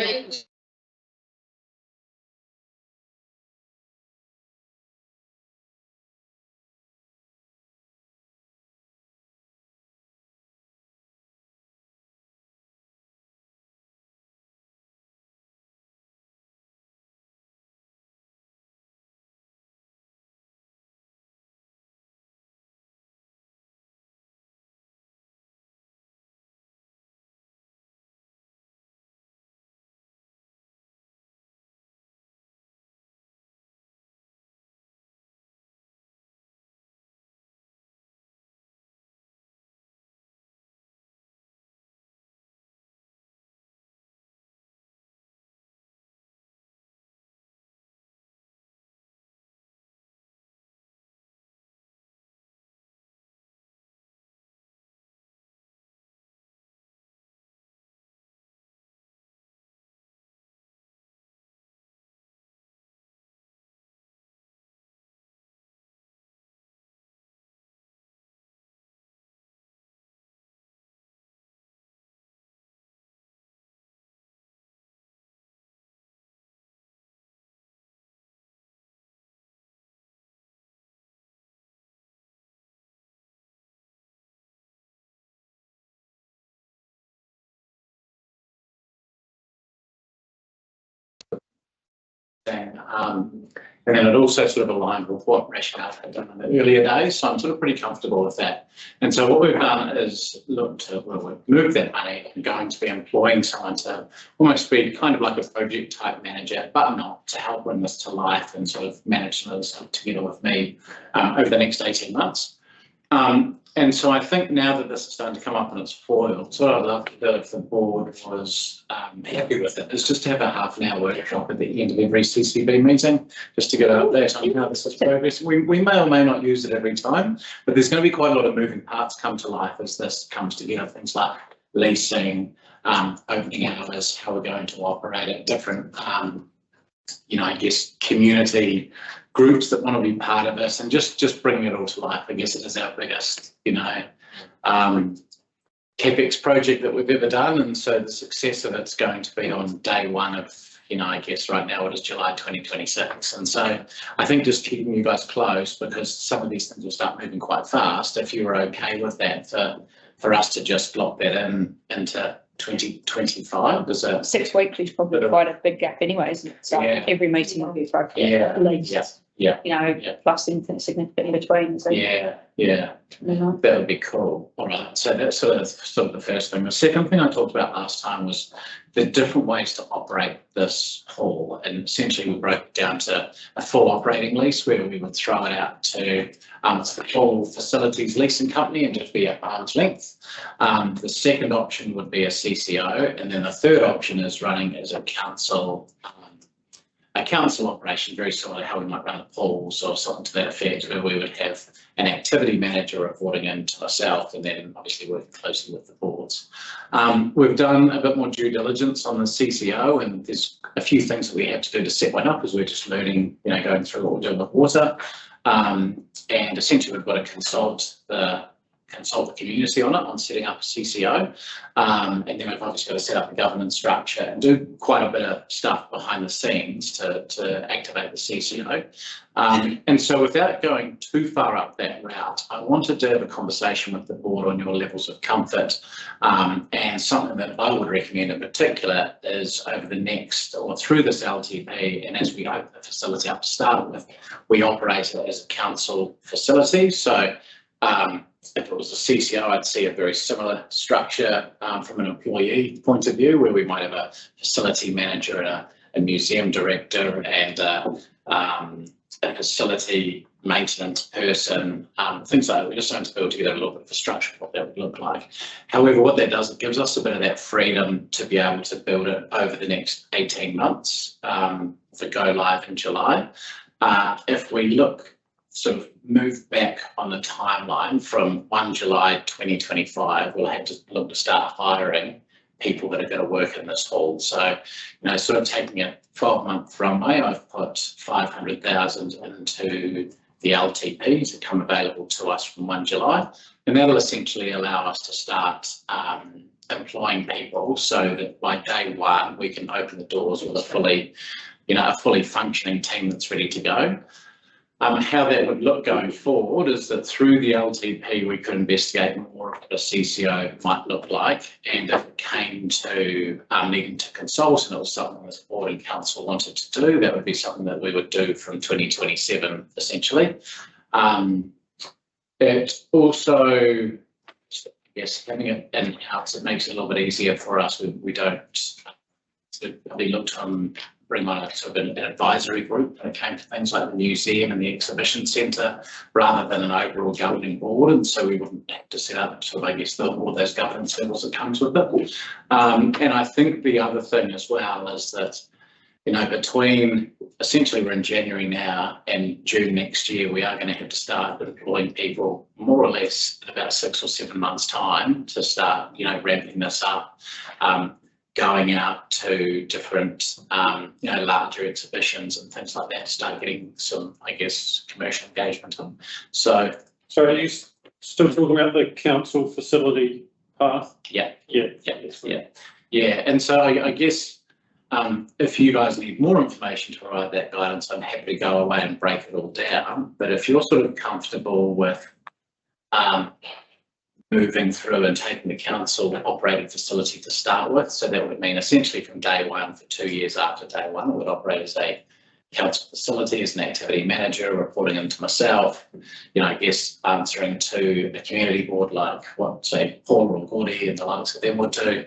And then it also sort of aligned with what rationale had done in the earlier days, so I'm sort of pretty comfortable with that. And so what we've done is look to, well, we've moved that money and going to be employing someone to almost be kind of like a project type manager, but not to help bring this to life and sort of manage some of this together with me over the next 18 months. And so I think now that this is starting to come up in its foil, so what I'd love to do if the board was happy with it, is just to have a half an hour workshop at the end of every CCB meeting, just to get an update on how this is progressing. We may or may not use it every time, but there's going to be quite a lot of moving parts come to life as this comes together. Things like leasing, opening hours, how we're going to operate at different, you know, I guess, community groups that want to be part of this, and just bringing it all to life. I guess it is our biggest, you know, CapEx project that we've ever done, and so the success of it's going to be on day one of, you know, I guess right now it is July 2026, and so I think just keeping you guys close, because some of these things will start moving quite fast. If you were okay with that, for us to just block that in into 2025, is a 6 weekly is probably quite a big gap anyway, isn't it? So Yeah. every meeting will be appropriate, Yeah. at least. Yeah. You know, Yeah. plus anything significant in between. So, Yeah. you know. That would be cool. All right. So that's sort of the first thing. The second thing I talked about last time was the different ways to operate this hall. And essentially we broke it down to a full operating lease where we would throw it out to a full facilities leasing company and just be at arm's length. The second option would be a CCO. And then the third option is running as a council operation, very similar to how we might run a pools or something to that effect, where we would have an activity manager reporting in to myself and then obviously working closely with the boards. We've done a bit more due diligence on the CCO, and there's a few things that we have to do to set one up as we're just learning, you know, going through what we're doing with water. And essentially we've got to consult the community on it, on setting up a CCO. And then we've obviously got to set up a governance structure and do quite a bit of stuff behind the scenes to activate the CCO. And so without going too far up that route, I wanted to have a conversation with the board on your levels of comfort. And something that I would recommend in particular is over the next, or through this LTP, and as we open the facility up to start with, we operate it as a council facility. So if it was a CCO, I'd see a very similar structure from an employee point of view, where we might have a facility manager and a museum director and a facility maintenance person, things like that. We're just starting to build together a little bit of a structure of what that would look like. However, what that does, it gives us a bit of that freedom to be able to build it over the next 18 months for go live in July. If we look sort of move back on the timeline from 1 July 2025, we'll have to look to start hiring people that are going to work in this hall. So, sort of taking a 12-month runway, I've put 500,000 into the LTP to come available to us from 1 July. And that'll essentially allow us to start employing people so that by day one, we can open the doors with a fully functioning team that's ready to go. How that would look going forward is that through the LTP, we could investigate more of what a CCO might look like. And if it came to needing to consult and it was something that the board and council wanted to do, that would be something that we would do from 2027, essentially. It also, I guess, having it in-house, it makes it a little bit easier for us. We don't probably look to bring on a sort of an advisory group when it came to things like the museum and the exhibition centre, rather than an overall governing board. And so we wouldn't have to set up sort of, I guess, all those governance levels that comes with it. And I think the other thing as well is that, between essentially we're in January now and June next year, we are going to have to start employing people more or less in about 6 or 7 months' time to start, ramping this up. Going out to different, larger exhibitions and things like that to start getting some, I guess, commercial engagement on. So are you still talking about the council facility path? Yeah. Yeah. And so I guess if you guys need more information to provide that guidance, I'm happy to go away and break it all down. But if you're sort of comfortable with moving through and taking the council operating facility to start with. So that would mean essentially from day one, for 2 years after day one, it would operate as a council facility, as an activity manager, reporting into myself, I guess answering to a community board like what, say, Paul or Gordy and the likes of them would do.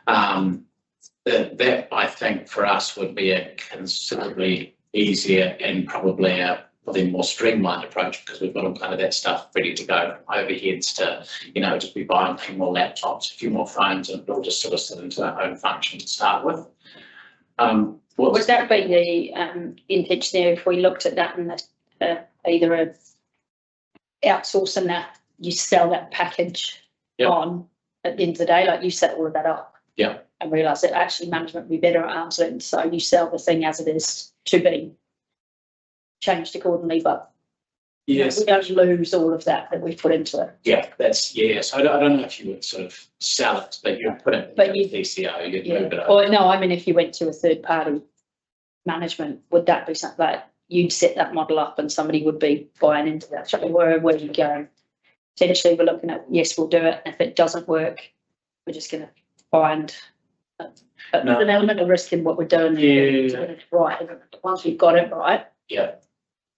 That I think for us would be a considerably easier and probably a more streamlined approach, because we've got all kind of that stuff ready to go, overheads to, just be buying a few more laptops, a few more phones, and it'll just sort of sit into our own function to start with. Would that be the intention there if we looked at that and either outsourcing that, you sell that package on at the end of the day, like you set all of that up? Yeah. And realise that actually management would be better at arm's length, so you sell the thing as it is to be changed accordingly, but yes, we don't lose all of that we've put into it. Yeah, so I don't know if you would sort of sell it, but you'd put it in the DCO, you'd move it over. Or no, I mean, if you went to a third party management, would that be something that you'd set that model up and somebody would be buying into that? So where you go? Potentially we're looking at, yes, we'll do it. And if it doesn't work, we're just going to find there's an element of risk in what we're doing. Yeah. Right. Once we've got it right. Yeah.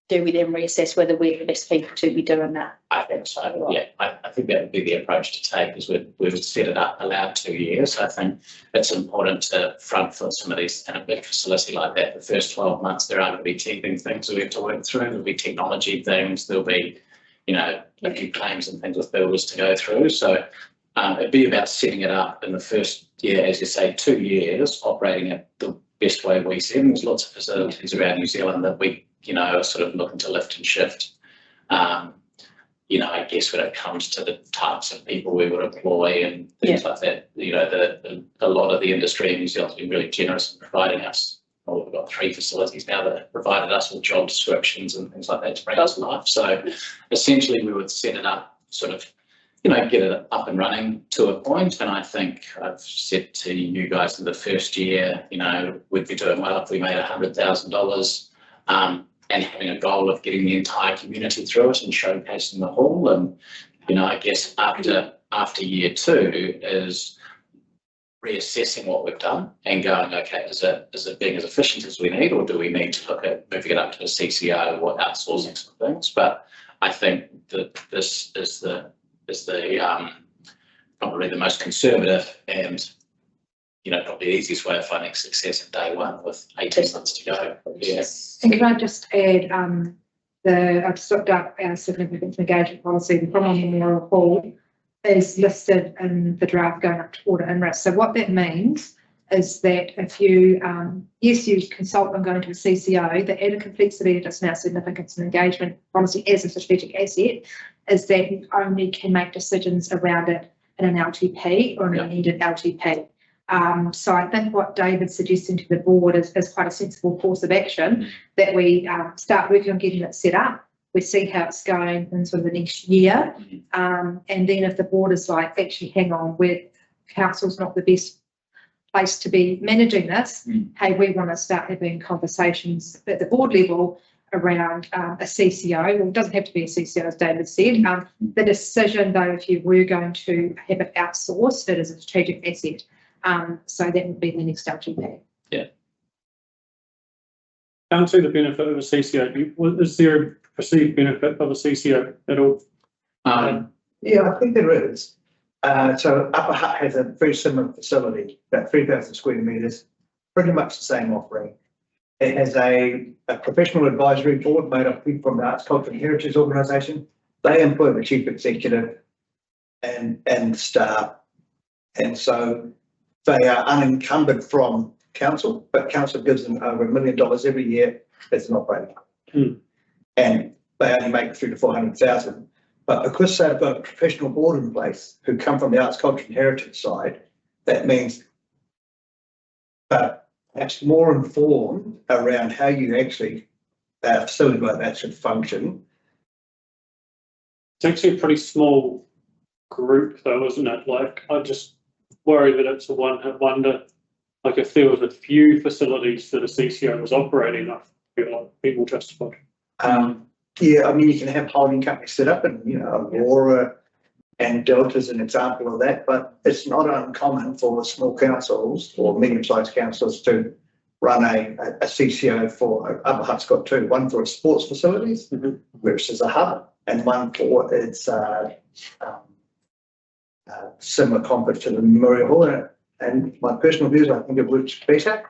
Do we then reassess whether we're the best people to be doing that? I think so. Right. Yeah, I think that would be the approach to take, is we would set it up, allowed 2 years. I think it's important to front foot some of these in a big facility like that. The first 12 months, there are going to be teething things that we have to work through. There'll be technology things. There'll be, a few claims and things with builders to go through. So it'd be about setting it up in the first year, as you say, 2 years, operating it the best way we see. There's lots of facilities around New Zealand that we, are sort of looking to lift and shift. I guess when it comes to the types of people we would employ and things like that, a lot of the industry in New Zealand's been really generous in providing us. Well, we've got 3 facilities now that have provided us with job descriptions and things like that to bring us to life. So essentially we would set it up, sort of, get it up and running to a point. And I think I've said to you guys in the first year, we'd be doing well if we made $100,000, and having a goal of getting the entire community through it and showcasing the hall. And, I guess after year 2 is reassessing what we've done and going, okay, is it being as efficient as we need, or do we need to look at moving it up to a CCO or outsourcing some things? But I think that this is probably the most conservative and, probably the easiest way of finding success in day one with 18 months to go. Yeah. And can I just add, I've stopped up our significant engagement policy. The Cromwell Memorial Hall is listed in the draft going up to audit and risk. So what that means is that if you, yes, you consult on going to a CCO, the added complexity of this now significance and engagement policy as a strategic asset is that you only can make decisions around it in an LTP or in a needed LTP. So I think what David's suggesting to the board is quite a sensible course of action, that we start working on getting it set up. We see how it's going in sort of the next year. And then if the board is like, actually, hang on, council's not the best place to be managing this, hey, we want to start having conversations at the board level around a CCO. Well, it doesn't have to be a CCO, as David said. The decision, though, if you were going to have it outsourced, it is a strategic asset. So that would be the next LGP. Can't see the benefit of a CCO. Is there a perceived benefit of a CCO at all? Yeah, I think there is. So Upper Hutt has a very similar facility, about 3,000 square metres, pretty much the same offering. It has a professional advisory board made up of people from the Arts, Culture and Heritage Organisation. They employ the chief executive and staff. And so they are unencumbered from council, but council gives them over $1 million every year as an operating. And they only make 300,000 to 400,000. But because they've got a professional board in place who come from the arts, culture and heritage side, that means perhaps more informed around how you actually, a facility like that should function. It's actually a pretty small group though, isn't it? Like, I just worry that it's a one-hit wonder. Like, if there was a few facilities that a CCO was operating, I feel like people justified. Yeah, I mean, you can have holding companies set up, and Aurora and Delta is an example of that, but it's not uncommon for small councils or medium-sized councils to run a CCO for Upper Hutt's got two, one for its sports facilities, which is a hub, and one for its similar complex to the Memorial Hall. And my personal views, I think it works better,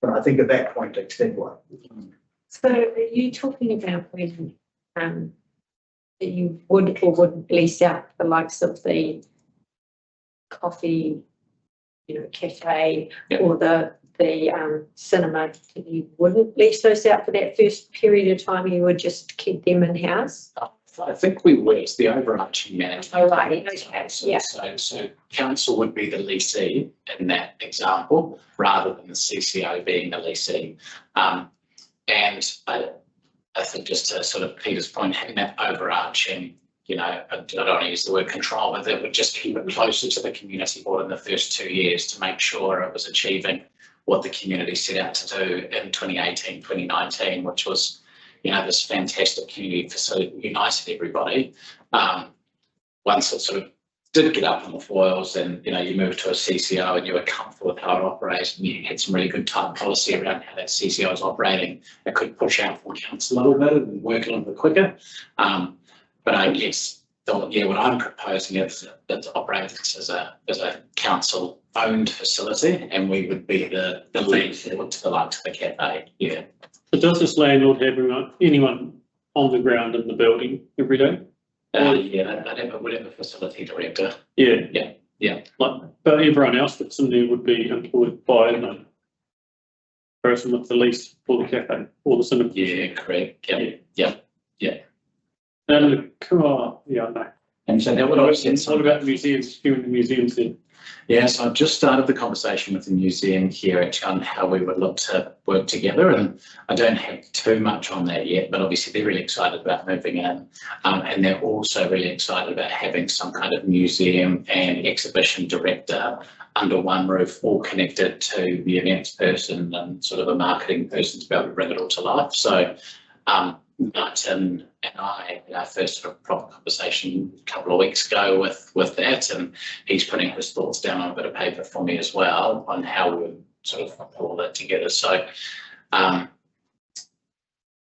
but I think at that point it's that way. So are you talking about when you would or wouldn't lease out the likes of the coffee, cafe, or the cinema? You wouldn't lease those out for that first period of time, you would just keep them in-house? I think we would. It's the overarching management. Oh, right. Okay. Yeah. So council would be the leasee in that example, rather than the CCO being the leasee. And I think, just to sort of Peter's point, having that overarching, I don't want to use the word control, but that would just keep it closer to the community board in the first 2 years to make sure it was achieving what the community set out to do in 2018, 2019, which was, this fantastic community facility united everybody. Once it sort of did get up on the foils and, you moved to a CCO and you were comfortable with how it operated and you had some really good type policy around how that CCO is operating, it could push out from council a little bit and work a little bit quicker. But I guess, what I'm proposing is that it operates as a council owned facility, and we would be the landlord to the cafe. Yeah. So does this landlord have anyone on the ground in the building every day? We'd have a facility director. Yeah. But everyone else that's in there would be employed by the person with the lease for the cafe or the cinema. Yeah, correct. Yeah. And no. And so that would obviously. What about the museums? Few in the museums then? Yeah, so I've just started the conversation with the museum here actually on how we would look to work together, and I don't have too much on that yet, but obviously they're really excited about moving in, and they're also really excited about having some kind of museum and exhibition director under one roof, all connected to the events person and sort of a marketing person to be able to bring it all to life. So Martin and I had our first sort of proper conversation a couple of weeks ago with that, and he's putting his thoughts down on a bit of paper for me as well on how we would sort of put all that together. So,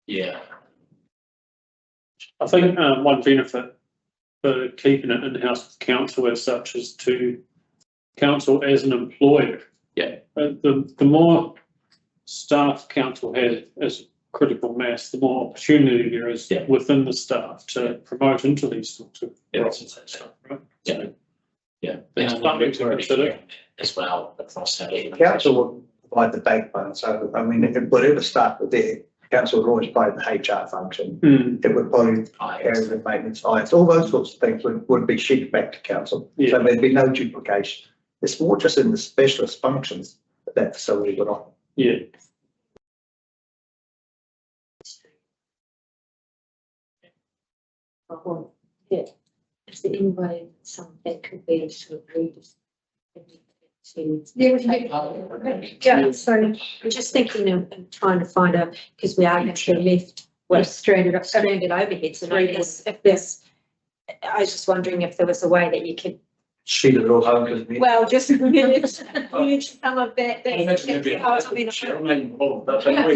yeah. I think one benefit for keeping it in-house with council as such is to council as an employer. Yeah. The more staff council has as critical mass, the more opportunity there is within the staff to promote into these sorts of roles and stuff, right? Yeah. Yeah. It's And something we've to already consider. done as well across our. Council will provide the backbone, so I mean, if whatever start with there, council will always play the HR function. It would probably carry the maintenance, IS, all those sorts of things would be shipped back to council. Yeah. So there'd be no duplication. It's more just in the specialist functions that facility would offer. Yeah. Well, yeah, is there any way some that could be sort of Yeah, so I'm just thinking of trying to find out, because we are actually left with stranded overheads, and I guess if there's, I was just wondering if there was a way that you could, Sheet it all home with me. well, just use some of that. I imagine it'd be a chairman role, but You know.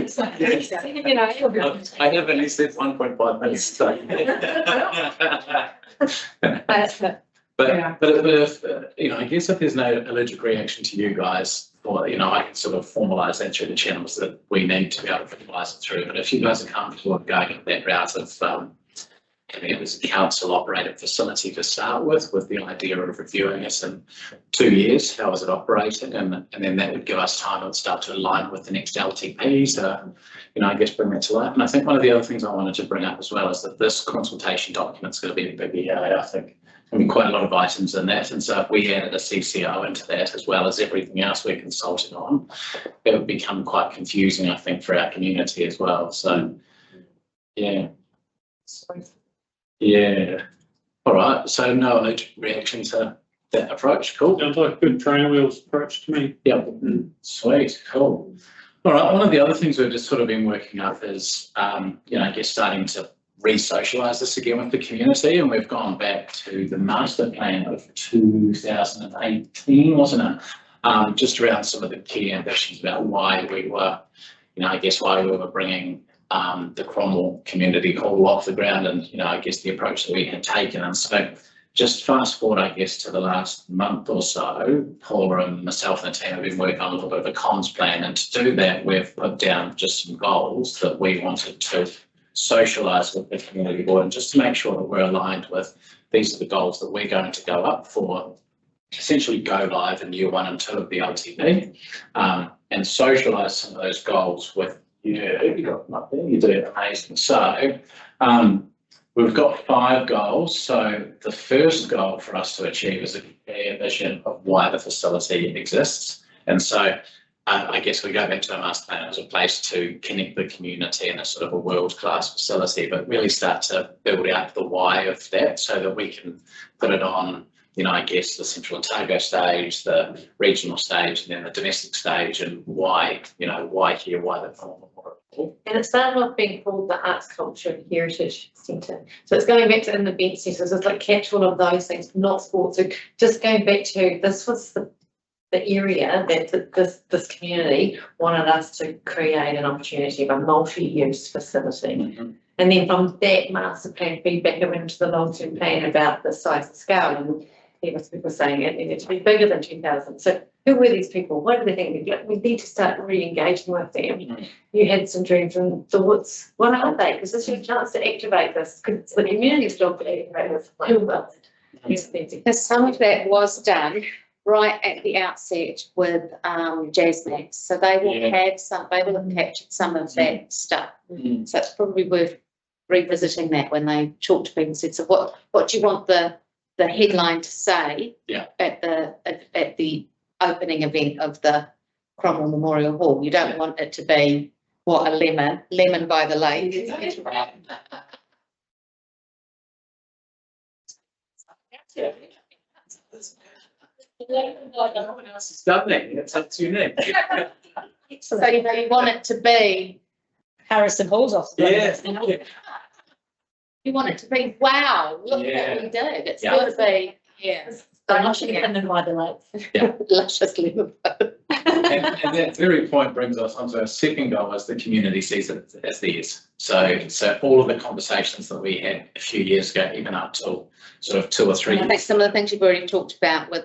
I have at least 1.5 minutes. So. But if, I guess if there's no allergic reaction to you guys, or, I can sort of formalise that through the channels that we need to be able to formalise it through. But if you guys are comfortable with going that route of, having it as a council operated facility to start with the idea of reviewing it in 2 years, how is it operating? And then that would give us time to start to align with the next LTP. So, I guess bring that to life. And I think one of the other things I wanted to bring up as well is that this consultation document is going to be a big EA, I think. I mean, quite a lot of items in that. And so if we added a CCO into that, as well as everything else we're consulting on, it would become quite confusing, I think, for our community as well. So, yeah. Yeah. All right. So no allergic reaction to that approach. Cool. Sounds like a good train wheels approach to me. Yep. Sweet. Cool. All right. One of the other things we've just sort of been working up is, I guess starting to re-socialise this again with the community, and we've gone back to the master plan of 2018, wasn't it? Just around some of the key ambitions about why we were, why we were bringing the Cromwell Community Hall off the ground, and I guess the approach that we had taken. And so just fast forward, I guess, to the last month or so, Paula and myself and the team have been working on a little bit of a comms plan, and to do that we've put down just some goals that we wanted to socialise with the community board, and just to make sure that we're aligned with these are the goals that we're going to go up for, essentially go live in year 1 and 2 of the LTP, and socialise some of those goals with you got them up there, you do amazing. So we've got 5 goals. So the first goal for us to achieve is a clear vision of why the facility exists. And so I guess we go back to the master plan as a place to connect the community in a sort of a world-class facility, but really start to build out the why of that so that we can put it on, I guess the Central Otago stage, the regional stage, and then the domestic stage, and why, why here, why the Cromwell. And it started off being called the Arts, Culture and Heritage Centre. So it's going back to an event centres, it's like catch all of those things, not sports. So just going back to, this was the area that this community wanted us to create an opportunity of a multi-use facility. Mm-hmm. And then from that master plan feedback, it went into the long-term plan about the size and scale, and people saying it needed to be bigger than 2,000. So who were these people? What do they think? We need to start re-engaging with them. Mm-hmm. You had some dreams and thoughts. What are they? Because this is your chance to activate this. Because the community's job to activate this. Because some of that was done right at the outset with Jasmine. So they will have they will have captured some of that stuff. Mm-hmm. So it's probably worth revisiting that when they talk to people and said, so what do you want the headline to say at the opening event of the Cromwell Memorial Hall? You don't want it to be a lemon by the lake. No one else has done that. It's up to you. So you want it to be Harrison Hall's off. You want it to be, wow, look what we did. It's got to be, lemon by the lake. Luscious lemon. And that very point brings us onto our second goal, as the community sees it as theirs. So all of the conversations that we had a few years ago, even up till sort of 2 or 3 years. I think some of the things you've already talked about with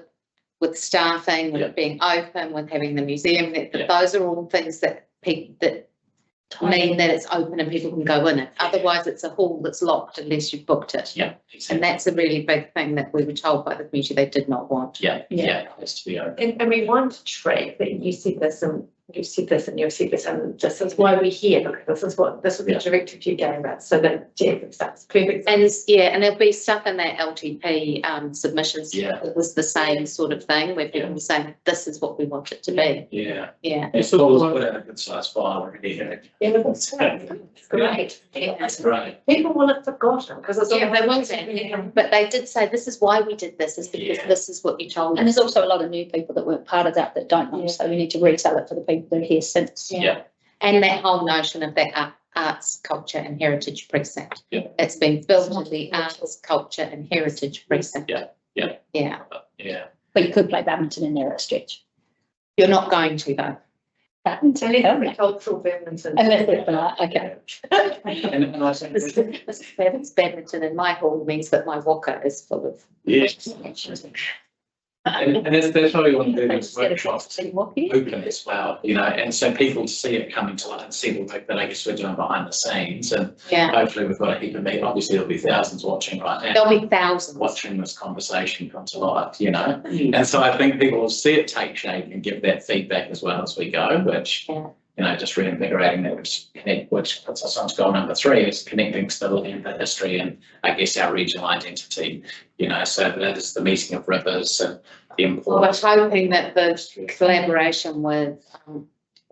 staffing, with it being open, with having the museum, those are all things that mean that it's open and people can go in it. Otherwise, it's a hall that's locked unless you've booked it. Yeah, And exactly. that's a really big thing that we were told by the community they did not want. Yeah, it has to be open. And we want to track that you said this and you said this and you said this and this is why we're here. Look, this is the directive you gave us. So that that's perfect. And and there'll be stuff in that LTP submissions. Yeah. It was the same sort of thing where people were saying, this is what we want it to be. Yeah. Yeah. It's always put out a good size file already. Yeah, that's great. That's great. Yeah. That's great. People want it forgotten because it's Yeah, they won't say, but they did say, this is why we did this, is because this is what you told And us. there's also a lot of new people that weren't part of that don't know, so we need to retell it for the people that are here since. Yeah. And that whole notion of that arts, culture and heritage precinct. Yeah. It's been built in the arts, culture and heritage precinct. Yeah, yeah. Yeah. Yeah. But you could play badminton in there at a stretch. You're not going to though. Badminton, Unless cultural badminton. unless it's okay. And I think, It's badminton in my hall means that my walker is full of. yes. And that's why we want to do these workshops Walking. open as well, you know, and so people see it coming to light and see the work that I guess we're doing behind the scenes, and Yeah, hopefully we've got a heap of meat. Obviously there'll be thousands watching right now, there'll be thousands. watching this conversation come to life, you know. And so I think people will see it take shape and give that feedback as well as we go, which, Yeah. you know, just reinvigorating that, which puts us on to goal number 3, is connecting to the history and I guess our regional identity, you know, so that is the meeting of rivers and the I importance. was hoping that the collaboration with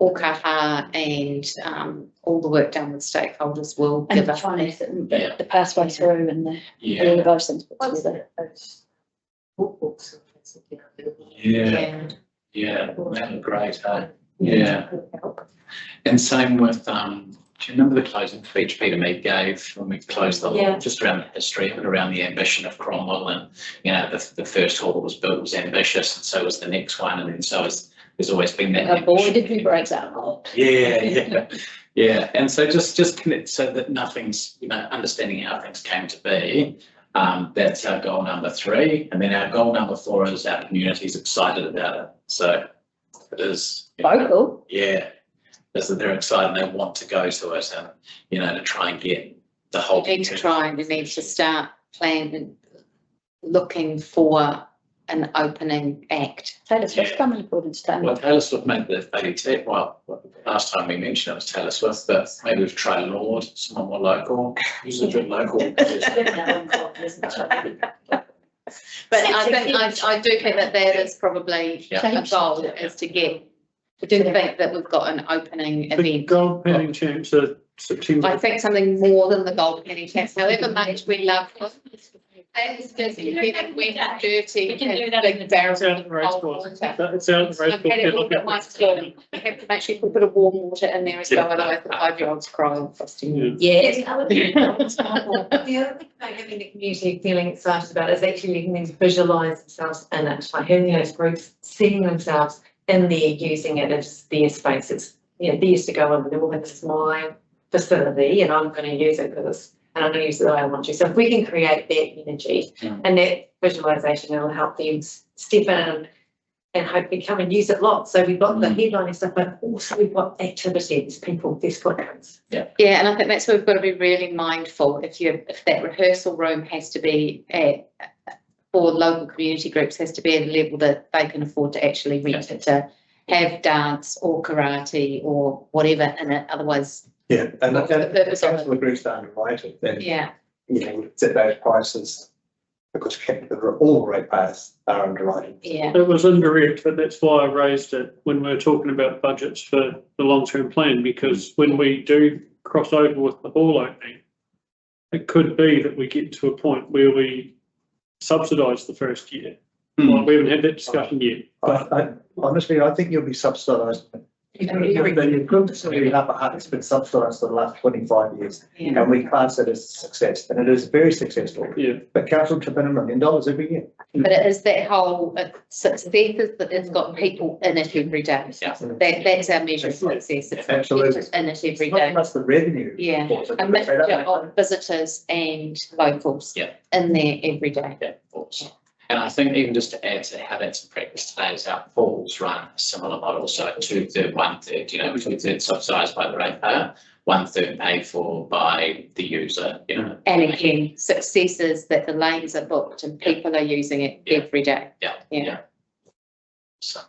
Okaha and all the work done with stakeholders will And give the us. Chinese, and Yeah. the pathway through and all Yeah, of those things put together. yeah, yeah, that was great, huh? Yeah. And same with, do you remember the closing speech Peter Mead gave when we closed the hall, Yeah. just around the history of it, around the ambition of Cromwell, and, you know, the first hall that was built was ambitious, and so was the next one, and then so is, there's always been that. Oh boy, ambition. did we break that hole. Yeah, and so just connect so that nothing's, you know, understanding how things came to be. That's our goal number 3, and then our goal number 4 is our community's excited about it, so it is. Vocal. Yeah, is that they're excited and they want to go to it, and, you know, to try and get the whole. We need to try and we need to start planning, looking for an opening act. Taylor Swift's Yeah. coming according to Taylor. Well, Taylor Swift made the 30 well, last time we mentioned it was Taylor Swift, but maybe we've tried Lord, someone more local, who's a good local. But I think, I do think that that is probably Yeah. a goal, is to get, to think that we've got an opening The event. gold penny champs are September. I think something more than the gold penny taps, however much we love them. It's just, you know, we're dirty. We can do that big barrels It's out of of the race cold course. water. It's out of the race I've course. had it all at my school. You have to make sure you put a bit of warm water in there as well, otherwise the 5-year-olds cry on frosting. Yes. The other thing about having the community feeling excited about is actually letting them visualise themselves in it, like having those groups, seeing themselves in there, using it as their space. It's, you know, they used to go in and well, this is my facility and I'm going to use it because, and I'm going to use it the way I want to. So if we can create that energy and that visualisation, it'll help them step in and hopefully come and use it lots. So we've got the headline and stuff, but also we've got activities, people, there's footprints. Yeah, and I think that's where we've got to be really mindful. If that rehearsal room has to be for local community groups, has to be at a level that they can afford to actually rent it to have dance or karate or whatever in it. Otherwise, Yeah, and What's the purpose of it? council agrees to underwrite it, then, yeah, you know, set those prices, because all ratepayers are underwriting. yeah. It was indirect, but that's why I raised it when we were talking about budgets for the long-term plan, because when we do cross over with the hall opening, it could be that we get to a point where we subsidise the first year. Well, we haven't had that discussion yet. Honestly, I think you'll be subsidised. The improved facility in Upper Hutt has been subsidised for the last 25 years, Yeah. and we class it as a success, and it is very successful. Yeah. But council chip in $1 million every year. But it is that whole success is that it's got people in it every day. Yeah. That's our measure of success. It's got Absolutely. people in it every It's not day. just the revenue. Yeah, It's a mixture of visitors and locals Yeah. in there every day. Yeah, of course. And I think even just to add to how that's in practice today is our pools run a similar model, so 2/3, 1/3, 2/3 subsidised by the ratepayer, 1/3 paid for by the user, And again, success is that the lanes are booked and people are using it every day. Yeah. So.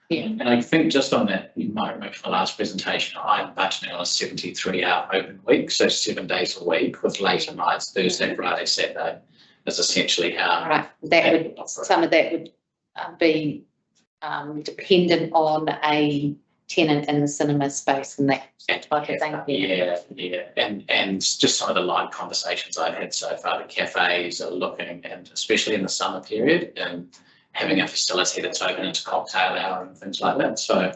Yeah. And I think just on that, you might remember from the last presentation, I'm budgeting on a 73-hour open week, so 7 days a week with later nights, Thursday, Friday, Saturday, is essentially how. Right, that would, some of that would be dependent on a tenant in the cinema space and that type of thing. Yeah, and just some of the live conversations I've had so far, the cafes are looking, and especially in the summer period, and having a facility that's open into cocktail hour and things like that, so.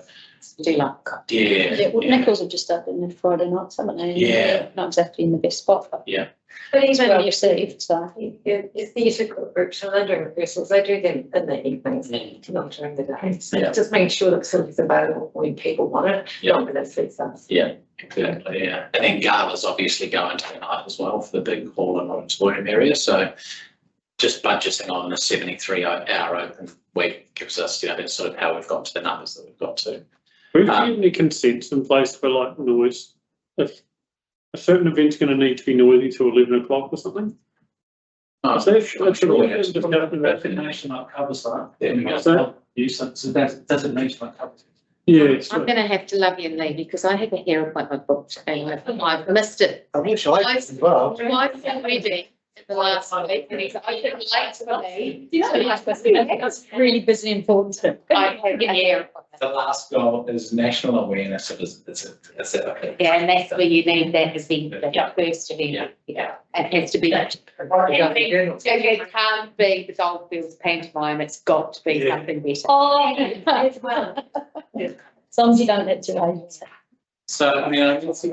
Do like Yeah, well, Nichols have just opened on Friday nights, haven't they? Yeah. Not exactly in the best spot, but. Yeah. But It's even well if received, so. it's the user groups, so they're doing rehearsals, they do them in the evenings, not during the day. So Yeah. just making sure the facility's available when people want it, not when it suits us. Yeah, exactly, yeah. And then galas obviously go into the night as well for the big hall and auditorium area, so just budgeting on a 73-hour open week gives us, that's sort of how we've got to the numbers that we've got to. We've got any consents in place for like noise? If a certain event's going to need to be noisy till 11 o'clock or something? Oh, Definition that covers that. Nuisance, it designation that covers it. Yeah, I'm going to have to love you and leave you because I have a hair appointment booked and I've missed it. I wish I could as well. Twice already in the last week and he's opened late for me. That's really busy and important. I have a hair appointment. The last goal is national awareness. It's Yeah, and that's where you need that event, the first event. Yeah. It has to be. It can't be the Goldfields pantomime, it's got to be something better. Oh, as well. As long as you don't let your age. So, I mean, I can see